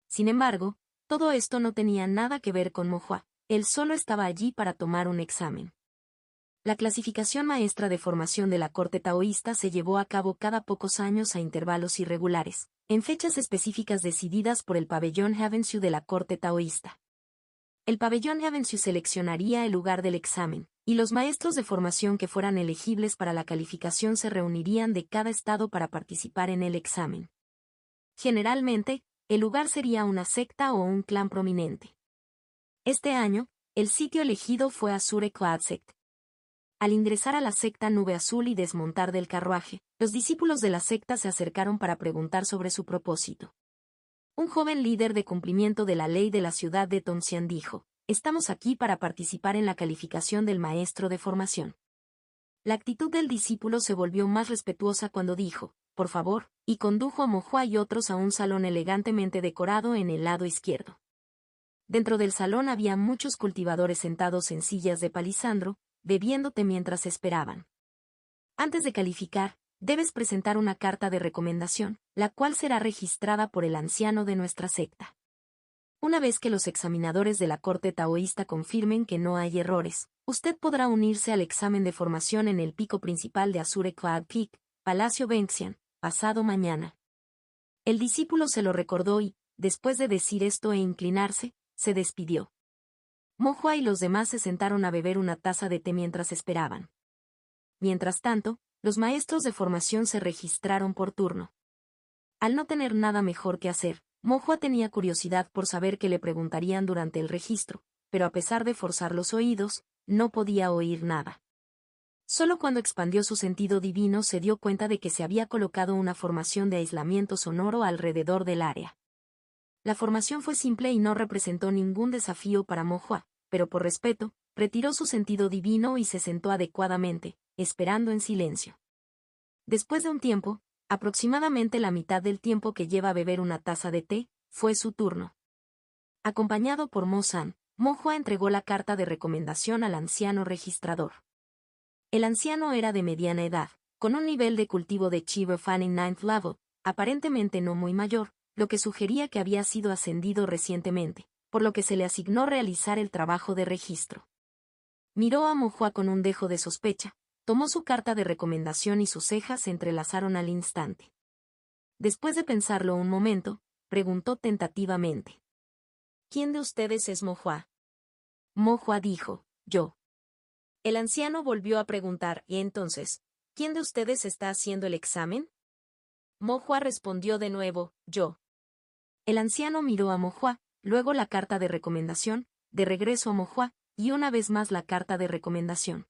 Sin embargo, todo esto no tenía nada que ver con Mo. Él solo estaba allí para tomar un examen. La clasificación maestra de formación de la corte taoísta se llevó a cabo cada pocos años a intervalos irregulares, en fechas específicas decididas por el pabellón Havenshu de la corte taoísta. El pabellón Havenshu seleccionaría el lugar del examen, y los maestros de formación que fueran elegibles para la calificación se reunirían de cada estado para participar en el examen. Generalmente, el lugar sería una secta o un clan prominente. Este año, el sitio elegido fue Azure Cloud Sect. Al ingresar a la secta Nube Azul y desmontar del carruaje, los discípulos de la secta se acercaron para preguntar sobre su propósito. Un joven líder de cumplimiento de la ley de la ciudad de Tonxian dijo: «Estamos aquí para participar en la calificación del maestro de formación». La actitud del discípulo se volvió más respetuosa cuando dijo: «Por favor», y condujo a Mo Hua y otros a un salón elegantemente decorado en el lado izquierdo. Dentro del salón había muchos cultivadores sentados en sillas de palisandro, bebiendo té mientras esperaban. Antes de calificar, debes presentar una carta de recomendación, la cual será registrada por el anciano de nuestra secta. Una vez que los examinadores de la corte taoísta confirmen que no hay errores, usted podrá unirse al examen de formación en el pico principal de Azure Cloud Peak, Palacio Benxian, pasado mañana. El discípulo se lo recordó y, después de decir esto e inclinarse, se despidió. Mo Hua y los demás se sentaron a beber una taza de té mientras esperaban. Mientras tanto, los maestros de formación se registraron por turno. Al no tener nada mejor que hacer, Mo Hua tenía curiosidad por saber qué le preguntarían durante el registro, pero a pesar de forzar los oídos, no podía oír nada. Solo cuando expandió su sentido divino se dio cuenta de que se había colocado una formación de aislamiento sonoro alrededor del área. La formación fue simple y no representó ningún desafío para Mo Hua, pero por respeto, retiró su sentido divino y se sentó adecuadamente, esperando en silencio. Después de un tiempo, aproximadamente la mitad del tiempo que lleva a beber una taza de té, fue su turno. Acompañado por Mo San, Mo Hua entregó la carta de recomendación al anciano registrador. El anciano era de mediana edad, con un nivel de cultivo de Chi Refining Ninth Level, aparentemente no muy mayor, lo que sugería que había sido ascendido recientemente, por lo que se le asignó realizar el trabajo de registro. Miró a Mo Hua con un dejo de sospecha, tomó su carta de recomendación y sus cejas se entrelazaron al instante. Después de pensarlo un momento, preguntó tentativamente: «¿Quién de ustedes es Mo Hua?». Mo Hua dijo: «Yo». El anciano volvió a preguntar: «¿Y entonces, quién de ustedes está haciendo el examen?». Mo Hua respondió de nuevo: «Yo». El anciano miró a Mo Hua, luego la carta de recomendación, de regreso a Mo Hua, y una vez más la carta de recomendación.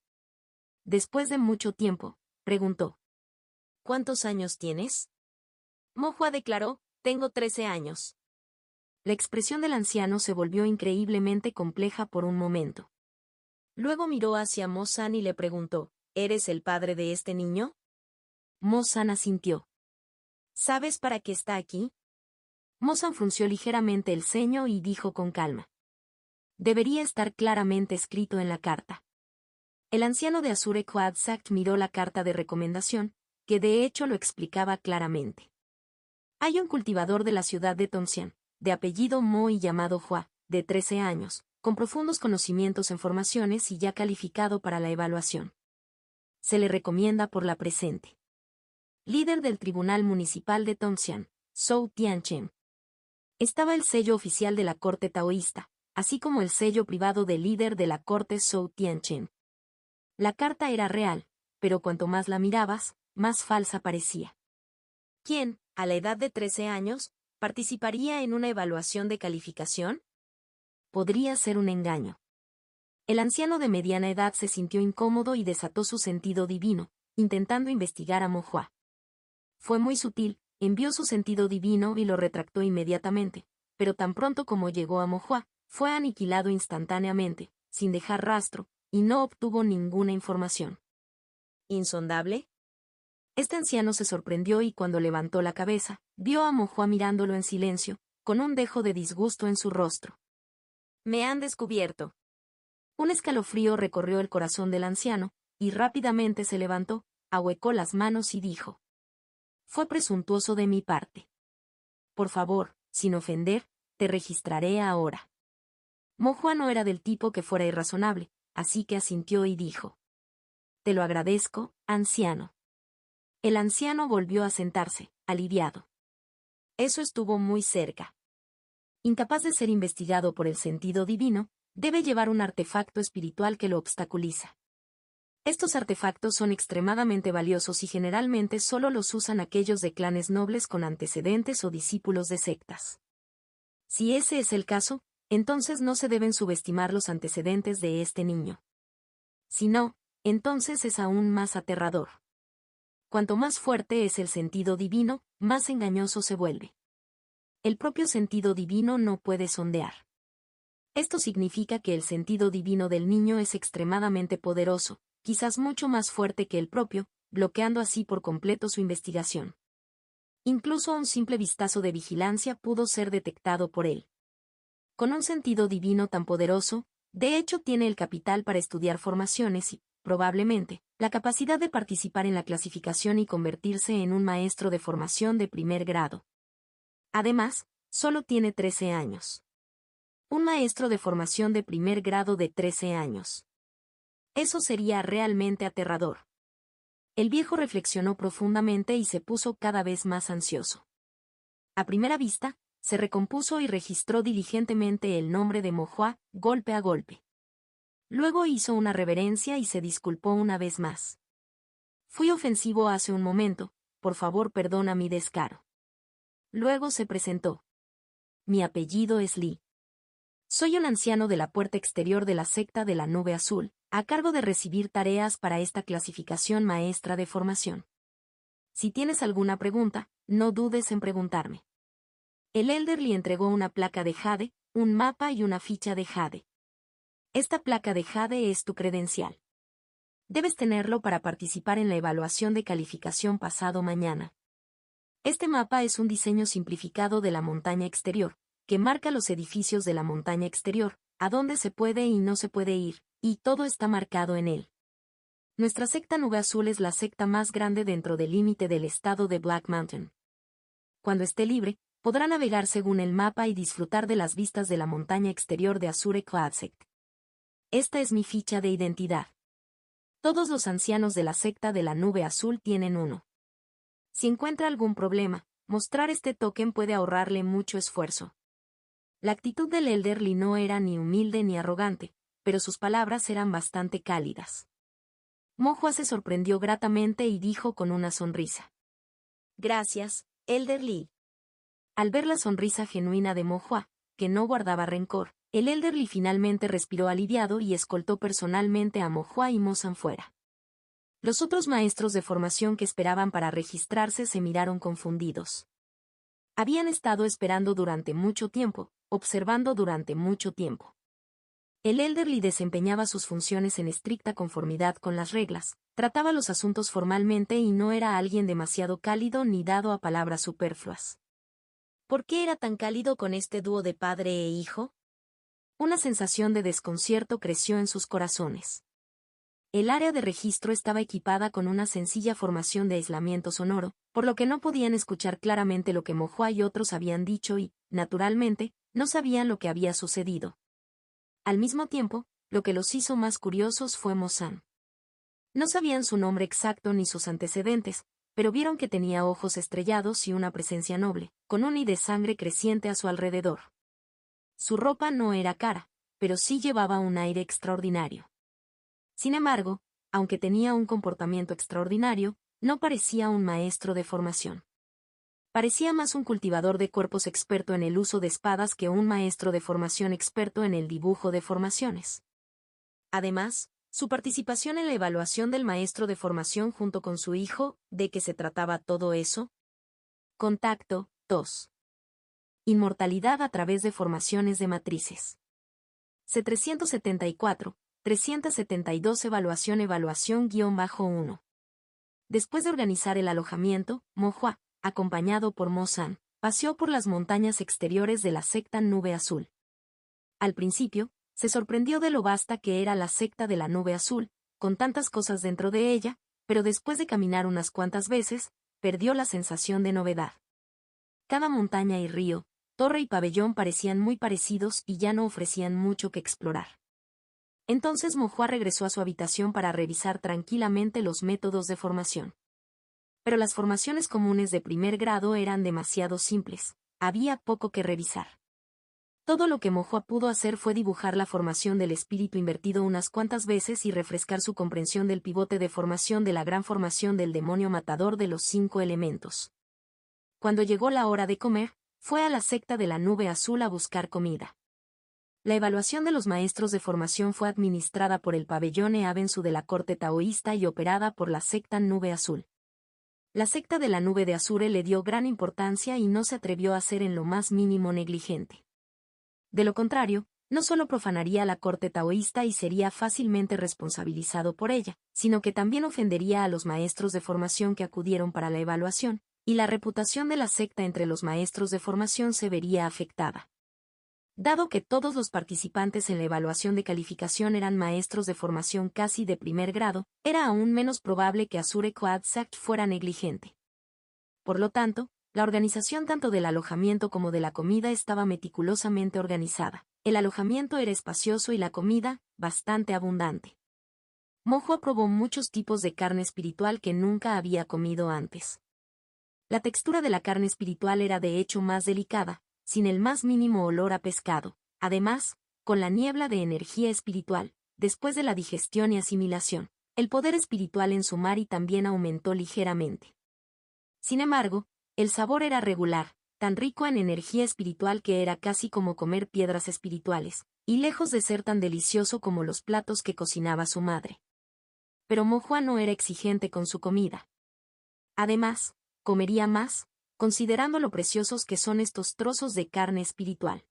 Después de mucho tiempo, preguntó: «¿Cuántos años tienes?». Mo Hua declaró: «Tengo 13 años». La expresión del anciano se volvió increíblemente compleja por un momento. Luego miró hacia Mo San y le preguntó: «¿Eres el padre de este niño?». Mo San asintió. «¿Sabes para qué está aquí?». Mo San frunció ligeramente el ceño y dijo con calma: «Debería estar claramente escrito en la carta». El anciano de Azure Cloud Sect miró la carta de recomendación, que de hecho lo explicaba claramente. Hay un cultivador de la ciudad de Tonxian, de apellido Mo y llamado Hua, de 13 años, con profundos conocimientos en formaciones y ya calificado para la evaluación. Se le recomienda por la presente. Líder del Tribunal Municipal de Tonxian, Zhou Tianchen. Estaba el sello oficial de la corte taoísta, así como el sello privado del líder de la corte Zhou Tianchen. La carta era real, pero cuanto más la mirabas, más falsa parecía. ¿Quién, a la edad de 13 años, participaría en una evaluación de calificación? Podría ser un engaño. El anciano de mediana edad se sintió incómodo y desató su sentido divino, intentando investigar a Mo Hua. Fue muy sutil, envió su sentido divino y lo retractó inmediatamente, pero tan pronto como llegó a Mo Hua, fue aniquilado instantáneamente, sin dejar rastro, y no obtuvo ninguna información. ¿Insondable? Este anciano se sorprendió y cuando levantó la cabeza, vio a Mo Hua mirándolo en silencio, con un dejo de disgusto en su rostro. «Me han descubierto». Un escalofrío recorrió el corazón del anciano, y rápidamente se levantó, ahuecó las manos y dijo: «Fue presuntuoso de mi parte. Por favor, sin ofender, te registraré ahora». Mo Hua no era del tipo que fuera irrazonable, así que asintió y dijo: «Te lo agradezco, anciano». El anciano volvió a sentarse, aliviado. Eso estuvo muy cerca. Incapaz de ser investigado por el sentido divino, debe llevar un artefacto espiritual que lo obstaculiza. Estos artefactos son extremadamente valiosos y generalmente solo los usan aquellos de clanes nobles con antecedentes o discípulos de sectas. Si ese es el caso, entonces no se deben subestimar los antecedentes de este niño. Si no, entonces es aún más aterrador. Cuanto más fuerte es el sentido divino, más engañoso se vuelve. El propio sentido divino no puede sondear. Esto significa que el sentido divino del niño es extremadamente poderoso, quizás mucho más fuerte que el propio, bloqueando así por completo su investigación. Incluso un simple vistazo de vigilancia pudo ser detectado por él. Con un sentido divino tan poderoso, de hecho tiene el capital para estudiar formaciones y, probablemente, la capacidad de participar en la clasificación y convertirse en un maestro de formación de primer grado. Además, solo tiene 13 años. Un maestro de formación de primer grado de 13 años. Eso sería realmente aterrador. El viejo reflexionó profundamente y se puso cada vez más ansioso. A primera vista, se recompuso y registró diligentemente el nombre de Mo-Hua, golpe a golpe. Luego hizo una reverencia y se disculpó una vez más. Fui ofensivo hace un momento, por favor perdona mi descaro. Luego se presentó. Mi apellido es Li. Soy un anciano de la puerta exterior de la secta de la Nube Azul, a cargo de recibir tareas para esta clasificación maestra de formación. Si tienes alguna pregunta, no dudes en preguntarme. El Elder le entregó una placa de jade, un mapa y una ficha de jade. Esta placa de jade es tu credencial. Debes tenerlo para participar en la evaluación de calificación pasado mañana. Este mapa es un diseño simplificado de la montaña exterior, que marca los edificios de la montaña exterior, a dónde se puede y no se puede ir, y todo está marcado en él. Nuestra secta Nube Azul es la secta más grande dentro del límite del estado de Black Mountain. Cuando esté libre, podrá navegar según el mapa y disfrutar de las vistas de la montaña exterior de Azure Classic. Esta es mi ficha de identidad. Todos los ancianos de la secta de la Nube Azul tienen uno. Si encuentra algún problema, mostrar este token puede ahorrarle mucho esfuerzo. La actitud del Elder Li no era ni humilde ni arrogante, pero sus palabras eran bastante cálidas. Mo-Hua se sorprendió gratamente y dijo con una sonrisa. Gracias, Elder Li. Al ver la sonrisa genuina de Mo-Hua, que no guardaba rencor, el Elder Li finalmente respiró aliviado y escoltó personalmente a Mo-Hua y Mo-san fuera. Los otros maestros de formación que esperaban para registrarse se miraron confundidos. Habían estado esperando durante mucho tiempo, observando durante mucho tiempo. El Elder Li desempeñaba sus funciones en estricta conformidad con las reglas, trataba los asuntos formalmente y no era alguien demasiado cálido ni dado a palabras superfluas. ¿Por qué era tan cálido con este dúo de padre e hijo? Una sensación de desconcierto creció en sus corazones. El área de registro estaba equipada con una sencilla formación de aislamiento sonoro, por lo que no podían escuchar claramente lo que Mo-Hua y otros habían dicho y, naturalmente, no sabían lo que había sucedido. Al mismo tiempo, lo que los hizo más curiosos fue Mo-san. No sabían su nombre exacto ni sus antecedentes, pero vieron que tenía ojos estrellados y una presencia noble, con un hilo de sangre creciente a su alrededor. Su ropa no era cara, pero sí llevaba un aire extraordinario. Sin embargo, aunque tenía un comportamiento extraordinario, no parecía un maestro de formación. Parecía más un cultivador de cuerpos experto en el uso de espadas que un maestro de formación experto en el dibujo de formaciones. Además, su participación en la evaluación del maestro de formación junto con su hijo, ¿de qué se trataba todo eso? Contacto 2. Inmortalidad a través de formaciones de matrices. C374, 372 Evaluación-1. Después de organizar el alojamiento, Mo-Hua, acompañado por Mo-san, paseó por las montañas exteriores de la secta Nube Azul. Al principio, se sorprendió de lo vasta que era la secta de la Nube Azul, con tantas cosas dentro de ella, pero después de caminar unas cuantas veces, perdió la sensación de novedad. Cada montaña y río, torre y pabellón parecían muy parecidos y ya no ofrecían mucho que explorar. Entonces Mo-Hua regresó a su habitación para revisar tranquilamente los métodos de formación. Pero las formaciones comunes de primer grado eran demasiado simples, había poco que revisar. Todo lo que Mo-Hua pudo hacer fue dibujar la formación del espíritu invertido unas cuantas veces y refrescar su comprensión del pivote de formación de la gran formación del demonio matador de los 5 elementos. Cuando llegó la hora de comer, fue a la secta de la Nube Azul a buscar comida. La evaluación de los maestros de formación fue administrada por el pabellón Eabensu de la corte taoísta y operada por la secta Nube Azul. La secta de la Nube de Azure le dio gran importancia y no se atrevió a ser en lo más mínimo negligente. De lo contrario, no solo profanaría la corte taoísta y sería fácilmente responsabilizado por ella, sino que también ofendería a los maestros de formación que acudieron para la evaluación, y la reputación de la secta entre los maestros de formación se vería afectada. Dado que todos los participantes en la evaluación de calificación eran maestros de formación casi de primer grado, era aún menos probable que Azure Coadsect fuera negligente. Por lo tanto, la organización tanto del alojamiento como de la comida estaba meticulosamente organizada. El alojamiento era espacioso y la comida, bastante abundante. Mojo probó muchos tipos de carne espiritual que nunca había comido antes. La textura de la carne espiritual era de hecho más delicada, sin el más mínimo olor a pescado. Además, con la niebla de energía espiritual, después de la digestión y asimilación, el poder espiritual en su mari también aumentó ligeramente. Sin embargo, el sabor era regular, tan rico en energía espiritual que era casi como comer piedras espirituales, y lejos de ser tan delicioso como los platos que cocinaba su madre. Pero Mohua no era exigente con su comida. Además, comería más, considerando lo preciosos que son estos trozos de carne espiritual.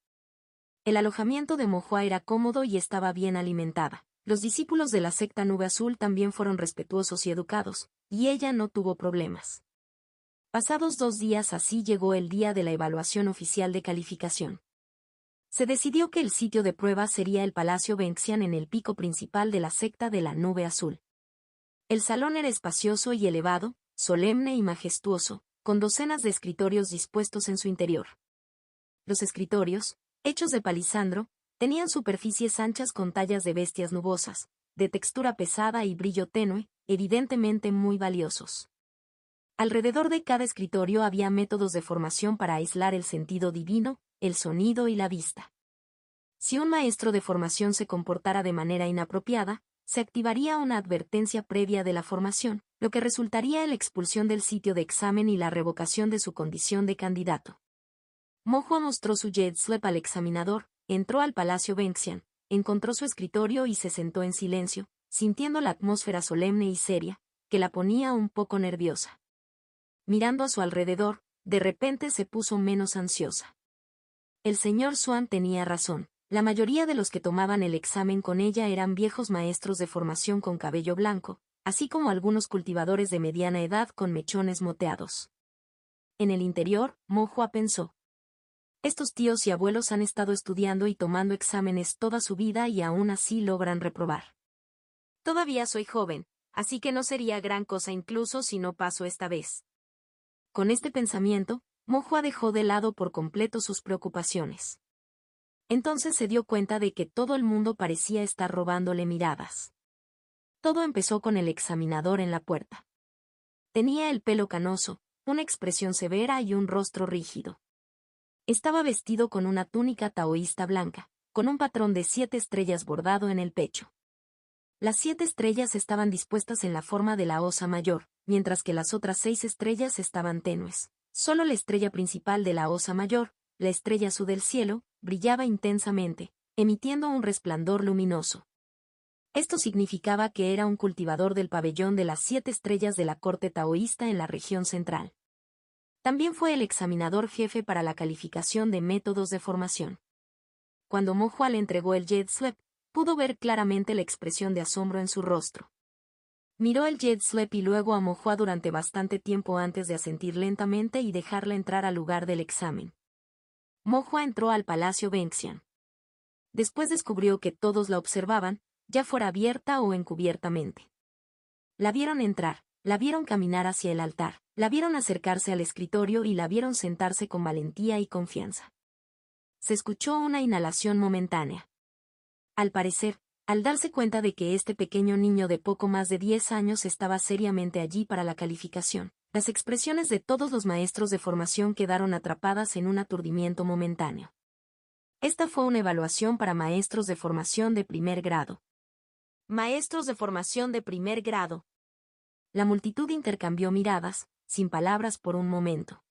El alojamiento de Mohua era cómodo y estaba bien alimentada. Los discípulos de la secta Nube Azul también fueron respetuosos y educados, y ella no tuvo problemas. Pasados 2 días así llegó el día de la evaluación oficial de calificación. Se decidió que el sitio de prueba sería el Palacio Venxian en el pico principal de la secta de la Nube Azul. El salón era espacioso y elevado, solemne y majestuoso, con docenas de escritorios dispuestos en su interior. Los escritorios, hechos de palisandro, tenían superficies anchas con tallas de bestias nubosas, de textura pesada y brillo tenue, evidentemente muy valiosos. Alrededor de cada escritorio había métodos de formación para aislar el sentido divino, el sonido y la vista. Si un maestro de formación se comportara de manera inapropiada, se activaría una advertencia previa de la formación, lo que resultaría en la expulsión del sitio de examen y la revocación de su condición de candidato. Mohua mostró su jet slip al examinador, entró al Palacio Venxian, encontró su escritorio y se sentó en silencio, sintiendo la atmósfera solemne y seria, que la ponía un poco nerviosa. Mirando a su alrededor, de repente se puso menos ansiosa. El señor Swan tenía razón. La mayoría de los que tomaban el examen con ella eran viejos maestros de formación con cabello blanco, así como algunos cultivadores de mediana edad con mechones moteados. En el interior, Mohua pensó. Estos tíos y abuelos han estado estudiando y tomando exámenes toda su vida y aún así logran reprobar. Todavía soy joven, así que no sería gran cosa incluso si no paso esta vez. Con este pensamiento, Mohua dejó de lado por completo sus preocupaciones. Entonces se dio cuenta de que todo el mundo parecía estar robándole miradas. Todo empezó con el examinador en la puerta. Tenía el pelo canoso, una expresión severa y un rostro rígido. Estaba vestido con una túnica taoísta blanca, con un patrón de 7 estrellas bordado en el pecho. Las 7 estrellas estaban dispuestas en la forma de la osa mayor, mientras que las otras 6 estrellas estaban tenues. Solo la estrella principal de la osa mayor, la estrella azul del cielo, brillaba intensamente, emitiendo un resplandor luminoso. Esto significaba que era un cultivador del pabellón de las 7 estrellas de la corte taoísta en la región central. También fue el examinador jefe para la calificación de métodos de formación. Cuando Mohua le entregó el jet slip, pudo ver claramente la expresión de asombro en su rostro. Miró el jet slip y luego a Mohua durante bastante tiempo antes de asentir lentamente y dejarla entrar al lugar del examen. Mohua entró al Palacio Venxian. Después descubrió que todos la observaban, ya fuera abierta o encubiertamente. La vieron entrar, la vieron caminar hacia el altar, la vieron acercarse al escritorio y la vieron sentarse con valentía y confianza. Se escuchó una inhalación momentánea. Al parecer, al darse cuenta de que este pequeño niño de poco más de 10 años estaba seriamente allí para la calificación, las expresiones de todos los maestros de formación quedaron atrapadas en un aturdimiento momentáneo. Esta fue una evaluación para maestros de formación de primer grado. Maestros de formación de primer grado. La multitud intercambió miradas, sin palabras por un momento.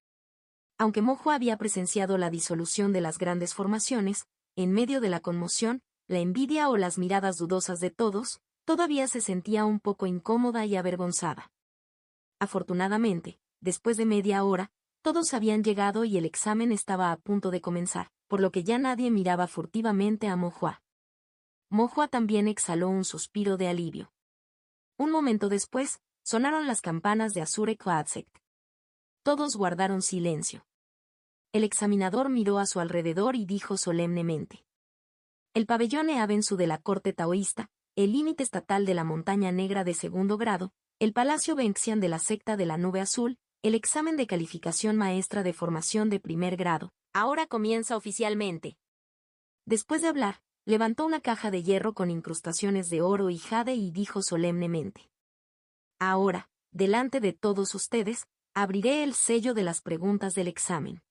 Aunque Mohua había presenciado la disolución de las grandes formaciones, en medio de la conmoción, la envidia o las miradas dudosas de todos, todavía se sentía un poco incómoda y avergonzada. Afortunadamente, después de media hora, todos habían llegado y el examen estaba a punto de comenzar, por lo que ya nadie miraba furtivamente a Mo-Hua. Mo-Hua también exhaló un suspiro de alivio. Un momento después, sonaron las campanas de Azure Coatsec. Todos guardaron silencio. El examinador miró a su alrededor y dijo solemnemente: el pabellón Eabensu de la corte taoísta, el límite estatal de la montaña negra de segundo grado, el palacio Benxian de la secta de la nube azul, el examen de calificación maestra de formación de primer grado, ahora comienza oficialmente. Después de hablar, levantó una caja de hierro con incrustaciones de oro y jade y dijo solemnemente: ahora, delante de todos ustedes, abriré el sello de las preguntas del examen.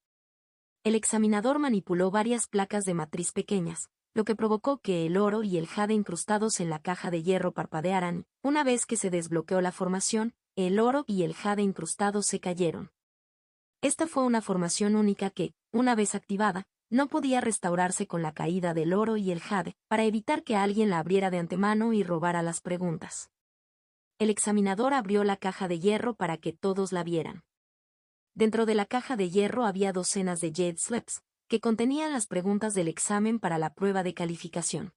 El examinador manipuló varias placas de matriz pequeñas, lo que provocó que el oro y el jade incrustados en la caja de hierro parpadearan. Una vez que se desbloqueó la formación, el oro y el jade incrustados se cayeron. Esta fue una formación única que, una vez activada, no podía restaurarse con la caída del oro y el jade, para evitar que alguien la abriera de antemano y robara las preguntas. El examinador abrió la caja de hierro para que todos la vieran. Dentro de la caja de hierro había docenas de jade slips, que contenían las preguntas del examen para la prueba de calificación.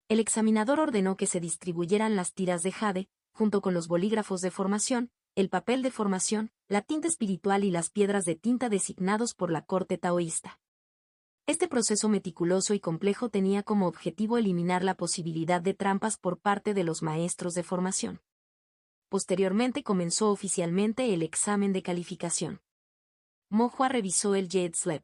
El examinador ordenó que se distribuyeran las tiras de jade, junto con los bolígrafos de formación, el papel de formación, la tinta espiritual y las piedras de tinta designados por la corte taoísta. Este proceso meticuloso y complejo tenía como objetivo eliminar la posibilidad de trampas por parte de los maestros de formación. Posteriormente comenzó oficialmente el examen de calificación. Mo-Hua revisó el jade slip.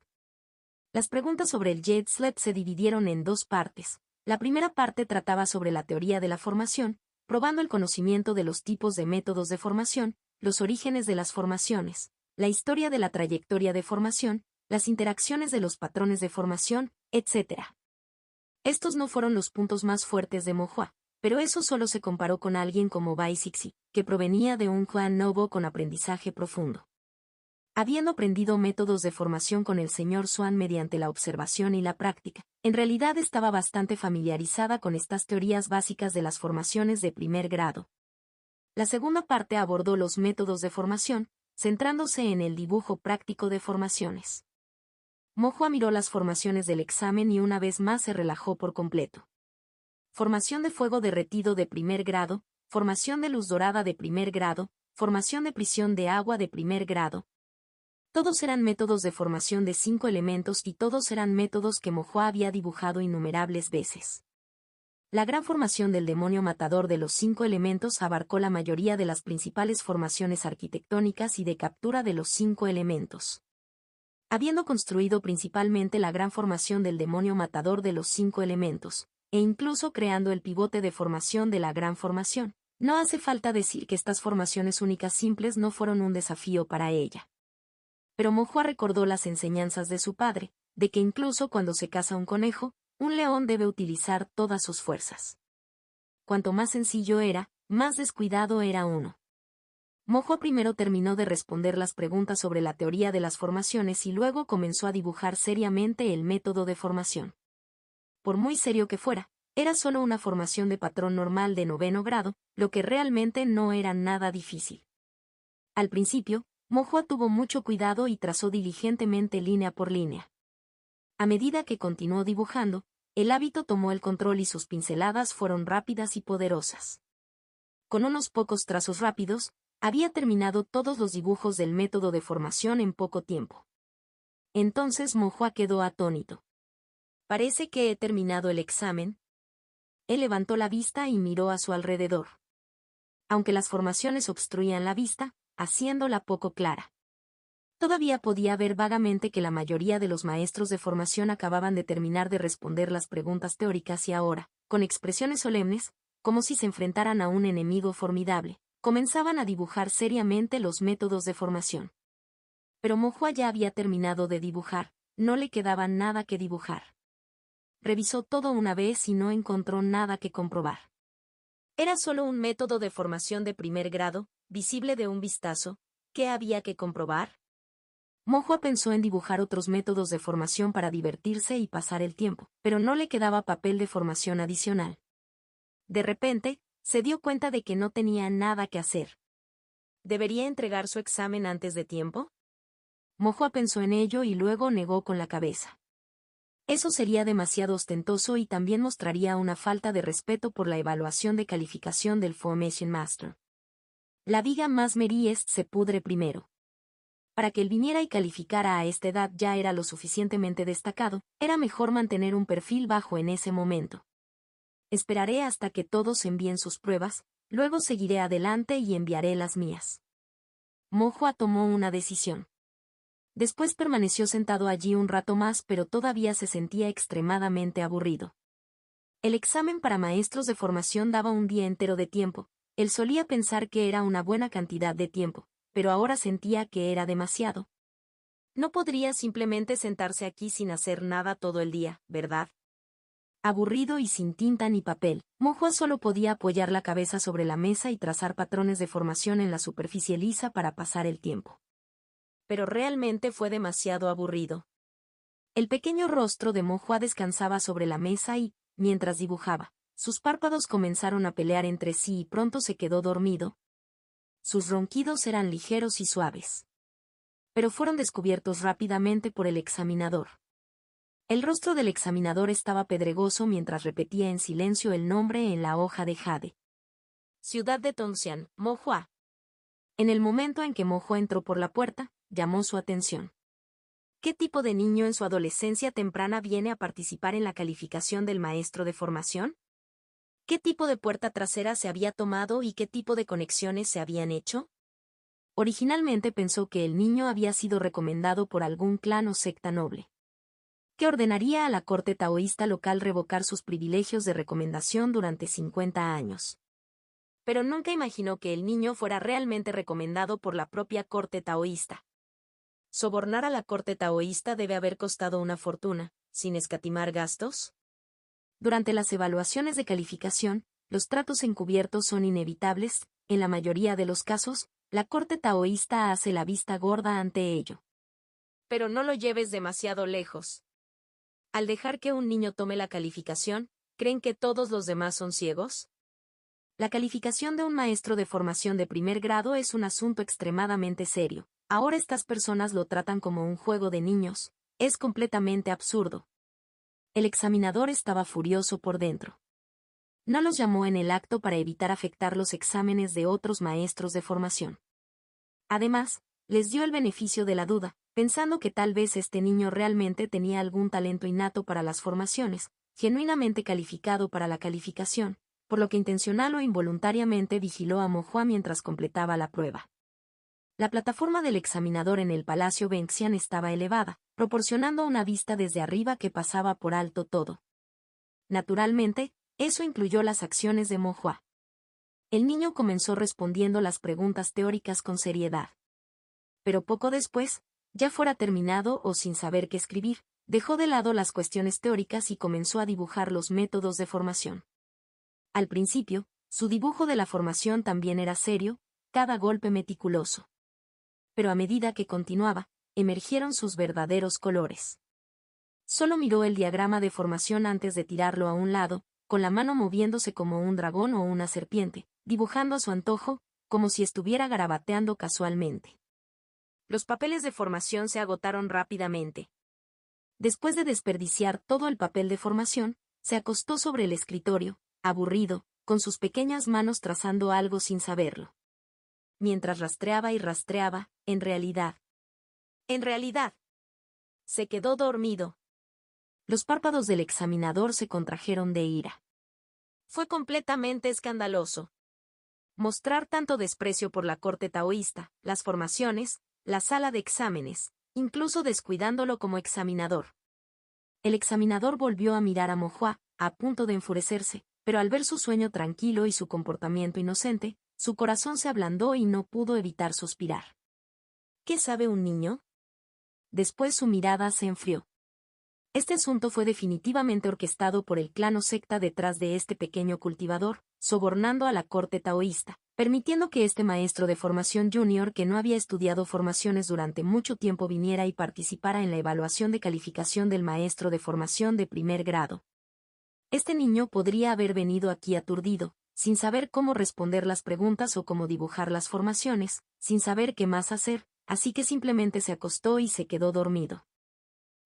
Las preguntas sobre el jade slip se dividieron en dos partes. La primera parte trataba sobre la teoría de la formación, probando el conocimiento de los tipos de métodos de formación, los orígenes de las formaciones, la historia de la trayectoria de formación, las interacciones de los patrones de formación, etc. Estos no fueron los puntos más fuertes de Mo-Hua, pero eso solo se comparó con alguien como Bai Cixi, que provenía de un clan novo con aprendizaje profundo. Habiendo aprendido métodos de formación con el señor Xuan mediante la observación y la práctica, en realidad estaba bastante familiarizada con estas teorías básicas de las formaciones de primer grado. La segunda parte abordó los métodos de formación, centrándose en el dibujo práctico de formaciones. Mo-Hua miró las formaciones del examen y una vez más se relajó por completo. Formación de fuego derretido de primer grado, formación de luz dorada de primer grado, formación de prisión de agua de primer grado. Todos eran métodos de formación de 5 elementos y todos eran métodos que Mo-Hua había dibujado innumerables veces. La gran formación del demonio matador de los 5 elementos abarcó la mayoría de las principales formaciones arquitectónicas y de captura de los 5 elementos. Habiendo construido principalmente la gran formación del demonio matador de los 5 elementos, e incluso creando el pivote de formación de la gran formación, no hace falta decir que estas formaciones únicas simples no fueron un desafío para ella. Pero Mo-Hua recordó las enseñanzas de su padre, de que incluso cuando se caza un conejo, un león debe utilizar todas sus fuerzas. Cuanto más sencillo era, más descuidado era uno. Mo-Hua primero terminó de responder las preguntas sobre la teoría de las formaciones y luego comenzó a dibujar seriamente el método de formación. Por muy serio que fuera, era solo una formación de patrón normal de 9º grado, lo que realmente no era nada difícil. Al principio, Mo-Hua tuvo mucho cuidado y trazó diligentemente línea por línea. A medida que continuó dibujando, el hábito tomó el control y sus pinceladas fueron rápidas y poderosas. Con unos pocos trazos rápidos, había terminado todos los dibujos del método de formación en poco tiempo. Entonces Mo-Hua quedó atónito. Parece que he terminado el examen. Él levantó la vista y miró a su alrededor. Aunque las formaciones obstruían la vista, haciéndola poco clara. Todavía podía ver vagamente que la mayoría de los maestros de formación acababan de terminar de responder las preguntas teóricas y ahora, con expresiones solemnes, como si se enfrentaran a un enemigo formidable, comenzaban a dibujar seriamente los métodos de formación. Pero Mo-Hua ya había terminado de dibujar, no le quedaba nada que dibujar. Revisó todo una vez y no encontró nada que comprobar. Era solo un método de formación de primer grado, visible de un vistazo. ¿Qué había que comprobar? Mo pensó en dibujar otros métodos de formación para divertirse y pasar el tiempo, pero no le quedaba papel de formación adicional. De repente, se dio cuenta de que no tenía nada que hacer. ¿Debería entregar su examen antes de tiempo? Mo pensó en ello y luego negó con la cabeza. Eso sería demasiado ostentoso y también mostraría una falta de respeto por la evaluación de calificación del Formation Master. La viga más Meries se pudre primero. Para que él viniera y calificara a esta edad ya era lo suficientemente destacado, era mejor mantener un perfil bajo en ese momento. Esperaré hasta que todos envíen sus pruebas, luego seguiré adelante y enviaré las mías. Mo tomó una decisión. Después permaneció sentado allí un rato más, pero todavía se sentía extremadamente aburrido. El examen para maestros de formación daba un día entero de tiempo. Él solía pensar que era una buena cantidad de tiempo, pero ahora sentía que era demasiado. No podría simplemente sentarse aquí sin hacer nada todo el día, ¿verdad? Aburrido y sin tinta ni papel, Mo solo podía apoyar la cabeza sobre la mesa y trazar patrones de formación en la superficie lisa para pasar el tiempo. Pero realmente fue demasiado aburrido. El pequeño rostro de Mo descansaba sobre la mesa y, mientras dibujaba, sus párpados comenzaron a pelear entre sí y pronto se quedó dormido. Sus ronquidos eran ligeros y suaves. Pero fueron descubiertos rápidamente por el examinador. El rostro del examinador estaba pedregoso mientras repetía en silencio el nombre en la hoja de jade. Ciudad de Tongxian, Mo. En el momento en que Mo entró por la puerta, llamó su atención. ¿Qué tipo de niño en su adolescencia temprana viene a participar en la calificación del maestro de formación? ¿Qué tipo de puerta trasera se había tomado y qué tipo de conexiones se habían hecho? Originalmente pensó que el niño había sido recomendado por algún clan o secta noble, que ordenaría a la corte taoísta local revocar sus privilegios de recomendación durante 50 años. Pero nunca imaginó que el niño fuera realmente recomendado por la propia corte taoísta. ¿Sobornar a la corte taoísta debe haber costado una fortuna, sin escatimar gastos? Durante las evaluaciones de calificación, los tratos encubiertos son inevitables. En la mayoría de los casos, la corte taoísta hace la vista gorda ante ello. Pero no lo lleves demasiado lejos. Al dejar que un niño tome la calificación, ¿creen que todos los demás son ciegos? La calificación de un maestro de formación de primer grado es un asunto extremadamente serio. Ahora estas personas lo tratan como un juego de niños. Es completamente absurdo. El examinador estaba furioso por dentro. No los llamó en el acto para evitar afectar los exámenes de otros maestros de formación. Además, les dio el beneficio de la duda, pensando que tal vez este niño realmente tenía algún talento innato para las formaciones, genuinamente calificado para la calificación, por lo que intencional o involuntariamente vigiló a Mo mientras completaba la prueba. La plataforma del examinador en el Palacio Venxian estaba elevada, proporcionando una vista desde arriba que pasaba por alto todo. Naturalmente, eso incluyó las acciones de Mo. El niño comenzó respondiendo las preguntas teóricas con seriedad. Pero poco después, ya fuera terminado o sin saber qué escribir, dejó de lado las cuestiones teóricas y comenzó a dibujar los métodos de formación. Al principio, su dibujo de la formación también era serio, cada golpe meticuloso. Pero a medida que continuaba, emergieron sus verdaderos colores. Solo miró el diagrama de formación antes de tirarlo a un lado, con la mano moviéndose como un dragón o una serpiente, dibujando a su antojo, como si estuviera garabateando casualmente. Los papeles de formación se agotaron rápidamente. Después de desperdiciar todo el papel de formación, se acostó sobre el escritorio, aburrido, con sus pequeñas manos trazando algo sin saberlo. Mientras rastreaba y rastreaba, en realidad, se quedó dormido. Los párpados del examinador se contrajeron de ira. Fue completamente escandaloso. Mostrar tanto desprecio por la corte taoísta, las formaciones, la sala de exámenes, incluso descuidándolo como examinador. El examinador volvió a mirar a Mo a punto de enfurecerse, pero al ver su sueño tranquilo y su comportamiento inocente, su corazón se ablandó y no pudo evitar suspirar. ¿Qué sabe un niño? Después su mirada se enfrió. Este asunto fue definitivamente orquestado por el clan o secta detrás de este pequeño cultivador, sobornando a la corte taoísta, permitiendo que este maestro de formación junior que no había estudiado formaciones durante mucho tiempo viniera y participara en la evaluación de calificación del maestro de formación de primer grado. Este niño podría haber venido aquí aturdido, sin saber cómo responder las preguntas o cómo dibujar las formaciones, sin saber qué más hacer, así que simplemente se acostó y se quedó dormido.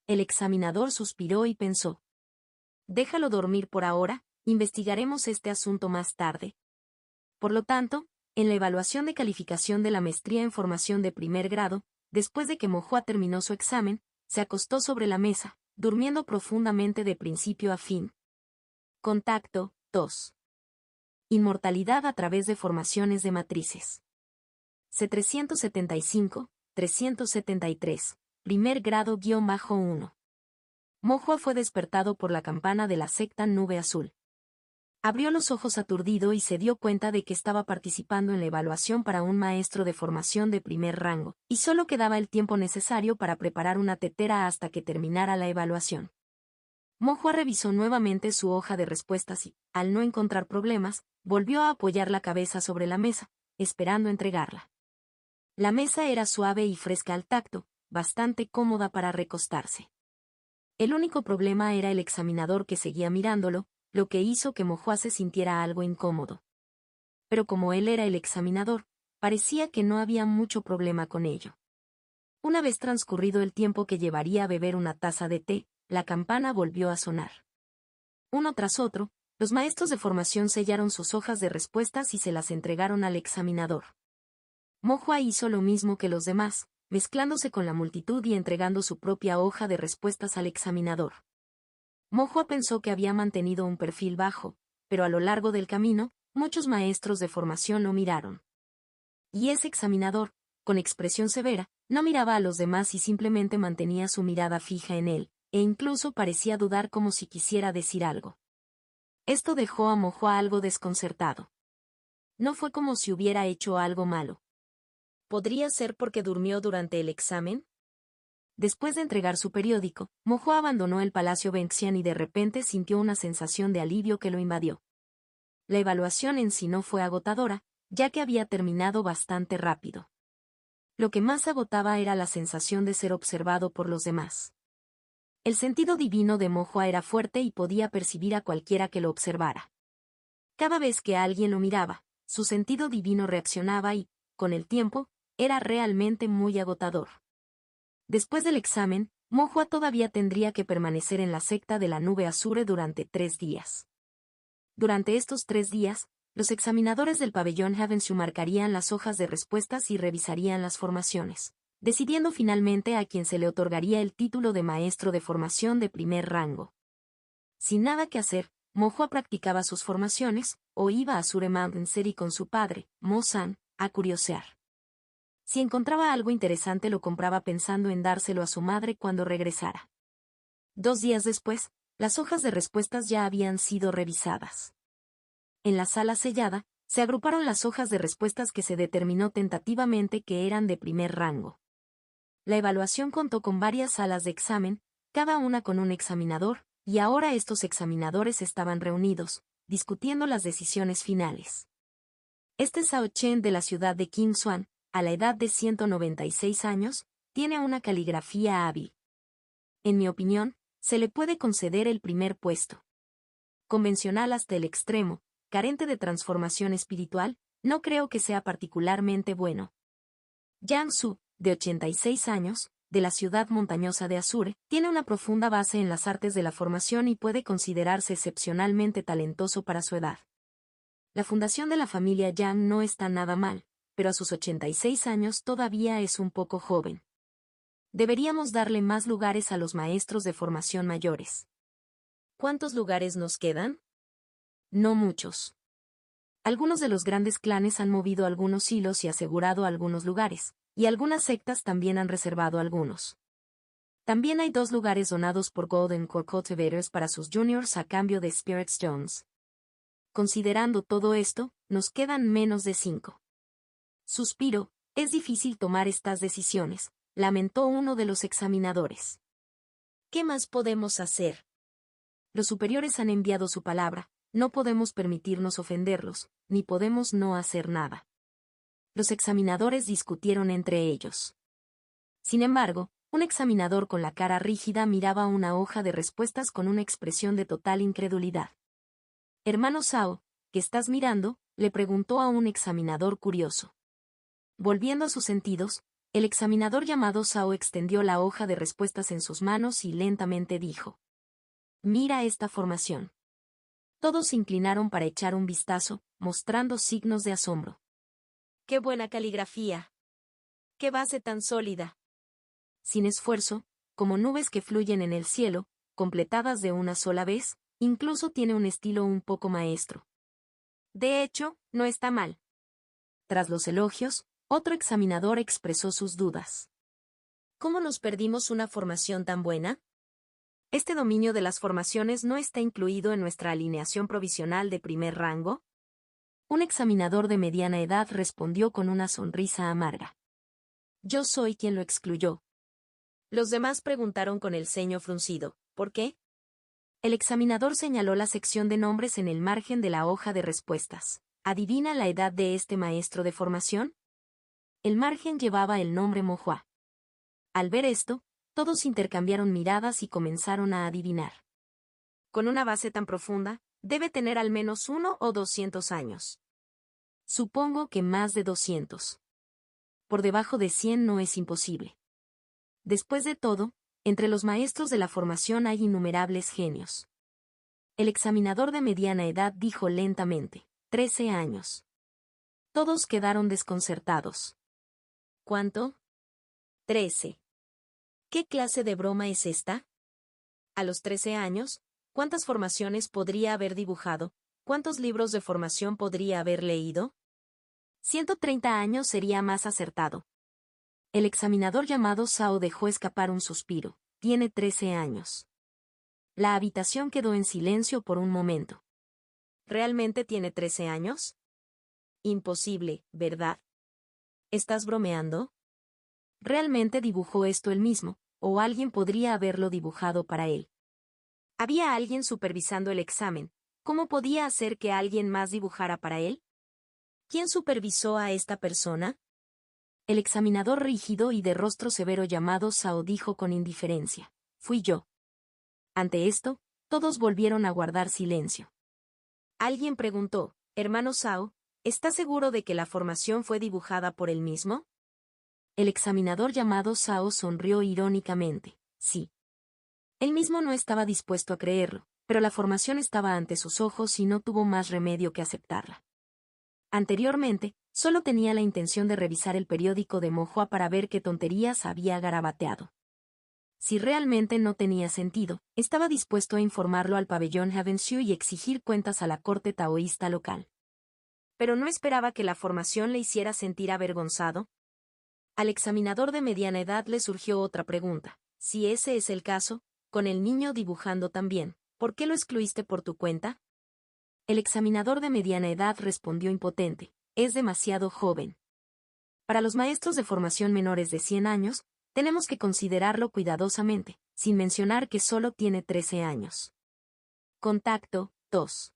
El examinador suspiró y pensó: déjalo dormir por ahora, investigaremos este asunto más tarde. Por lo tanto, en la evaluación de calificación de la maestría en formación de primer grado, después de que Mohua terminó su examen, se acostó sobre la mesa, durmiendo profundamente de principio a fin. Contacto 2. Inmortalidad a través de formaciones de matrices. C375, 373. Primer grado-1. Mohua fue despertado por la campana de la secta Nube Azul. Abrió los ojos aturdido y se dio cuenta de que estaba participando en la evaluación para un maestro de formación de primer rango, y solo quedaba el tiempo necesario para preparar una tetera hasta que terminara la evaluación. Mohua revisó nuevamente su hoja de respuestas y, al no encontrar problemas, volvió a apoyar la cabeza sobre la mesa, esperando entregarla. La mesa era suave y fresca al tacto, bastante cómoda para recostarse. El único problema era el examinador que seguía mirándolo, lo que hizo que Mohua se sintiera algo incómodo. Pero como él era el examinador, parecía que no había mucho problema con ello. Una vez transcurrido el tiempo que llevaría a beber una taza de té, la campana volvió a sonar. Uno tras otro, los maestros de formación sellaron sus hojas de respuestas y se las entregaron al examinador. Mohua hizo lo mismo que los demás, mezclándose con la multitud y entregando su propia hoja de respuestas al examinador. Mohua pensó que había mantenido un perfil bajo, pero a lo largo del camino, muchos maestros de formación lo miraron. Y ese examinador, con expresión severa, no miraba a los demás y simplemente mantenía su mirada fija en él, e incluso parecía dudar como si quisiera decir algo. Esto dejó a Mohua algo desconcertado. No fue como si hubiera hecho algo malo. ¿Podría ser porque durmió durante el examen? Después de entregar su periódico, Mohua abandonó el Palacio Venxian y de repente sintió una sensación de alivio que lo invadió. La evaluación en sí no fue agotadora, ya que había terminado bastante rápido. Lo que más agotaba era la sensación de ser observado por los demás. El sentido divino de Mohua era fuerte y podía percibir a cualquiera que lo observara. Cada vez que alguien lo miraba, su sentido divino reaccionaba y, con el tiempo, era realmente muy agotador. Después del examen, Mohua todavía tendría que permanecer en la secta de la Nube Azul durante 3 días. Durante estos 3 días, los examinadores del pabellón Havenshu marcarían las hojas de respuestas y revisarían las formaciones, decidiendo finalmente a quien se le otorgaría el título de maestro de formación de primer rango. Sin nada que hacer, Mohua practicaba sus formaciones, o iba a Sure Mountain City con su padre, Mo-san, a curiosear. Si encontraba algo interesante lo compraba pensando en dárselo a su madre cuando regresara. 2 días después, las hojas de respuestas ya habían sido revisadas. En la sala sellada, se agruparon las hojas de respuestas que se determinó tentativamente que eran de primer rango. La evaluación contó con varias salas de examen, cada una con un examinador, y ahora estos examinadores estaban reunidos, discutiendo las decisiones finales. Este Zhao Chen de la ciudad de Qingsuan, a la edad de 196 años, tiene una caligrafía hábil. En mi opinión, se le puede conceder el primer puesto. Convencional hasta el extremo, carente de transformación espiritual, no creo que sea particularmente bueno. Yang Su, de 86 años, de la ciudad montañosa de Azure, tiene una profunda base en las artes de la formación y puede considerarse excepcionalmente talentoso para su edad. La fundación de la familia Yang no está nada mal, pero a sus 86 años todavía es un poco joven. Deberíamos darle más lugares a los maestros de formación mayores. ¿Cuántos lugares nos quedan? No muchos. Algunos de los grandes clanes han movido algunos hilos y asegurado algunos lugares, y algunas sectas también han reservado algunos. También hay 2 lugares donados por Golden Core Cultivators para sus juniors a cambio de Spirit Stones. Considerando todo esto, nos quedan menos de 5. Suspiro, es difícil tomar estas decisiones, lamentó uno de los examinadores. ¿Qué más podemos hacer? Los superiores han enviado su palabra, no podemos permitirnos ofenderlos, ni podemos no hacer nada. Los examinadores discutieron entre ellos. Sin embargo, un examinador con la cara rígida miraba una hoja de respuestas con una expresión de total incredulidad. Hermano Sao, ¿qué estás mirando?, le preguntó a un examinador curioso. Volviendo a sus sentidos, el examinador llamado Sao extendió la hoja de respuestas en sus manos y lentamente dijo: «Mira esta formación». Todos se inclinaron para echar un vistazo, mostrando signos de asombro. ¡Qué buena caligrafía! ¡Qué base tan sólida! Sin esfuerzo, como nubes que fluyen en el cielo, completadas de una sola vez, incluso tiene un estilo un poco maestro. De hecho, no está mal. Tras los elogios, otro examinador expresó sus dudas. ¿Cómo nos perdimos una formación tan buena? ¿Este dominio de las formaciones no está incluido en nuestra alineación provisional de primer rango? Un examinador de mediana edad respondió con una sonrisa amarga. Yo soy quien lo excluyó. Los demás preguntaron con el ceño fruncido, ¿por qué? El examinador señaló la sección de nombres en el margen de la hoja de respuestas. ¿Adivina la edad de este maestro de formación? El margen llevaba el nombre Mohua. Al ver esto, todos intercambiaron miradas y comenzaron a adivinar. Con una base tan profunda, debe tener al menos 1 o 200 años. Supongo que más de 200. Por debajo de 100 no es imposible. Después de todo, entre los maestros de la formación hay innumerables genios. El examinador de mediana edad dijo lentamente: 13 años. Todos quedaron desconcertados. ¿Cuánto? 13. ¿Qué clase de broma es esta? A los 13 años, ¿cuántas formaciones podría haber dibujado? ¿Cuántos libros de formación podría haber leído? 130 años sería más acertado. El examinador llamado Sao dejó escapar un suspiro. Tiene 13 años. La habitación quedó en silencio por un momento. ¿Realmente tiene 13 años? Imposible, ¿verdad? ¿Estás bromeando? Realmente dibujó esto él mismo, o alguien podría haberlo dibujado para él. Había alguien supervisando el examen. ¿Cómo podía hacer que alguien más dibujara para él? ¿Quién supervisó a esta persona? El examinador rígido y de rostro severo llamado Sao dijo con indiferencia: fui yo. Ante esto, todos volvieron a guardar silencio. Alguien preguntó: hermano Sao, ¿está seguro de que la formación fue dibujada por él mismo? El examinador llamado Sao sonrió irónicamente. Sí. Él mismo no estaba dispuesto a creerlo, pero la formación estaba ante sus ojos y no tuvo más remedio que aceptarla. Anteriormente, solo tenía la intención de revisar el periódico de Mohua para ver qué tonterías había garabateado. Si realmente no tenía sentido, estaba dispuesto a informarlo al pabellón Havenshu y exigir cuentas a la corte taoísta local. Pero no esperaba que la formación le hiciera sentir avergonzado. Al examinador de mediana edad le surgió otra pregunta. Si ese es el caso, con el niño dibujando también, ¿por qué lo excluiste por tu cuenta? El examinador de mediana edad respondió impotente: es demasiado joven. Para los maestros de formación menores de 100 años, tenemos que considerarlo cuidadosamente, sin mencionar que solo tiene 13 años. Contacto 2.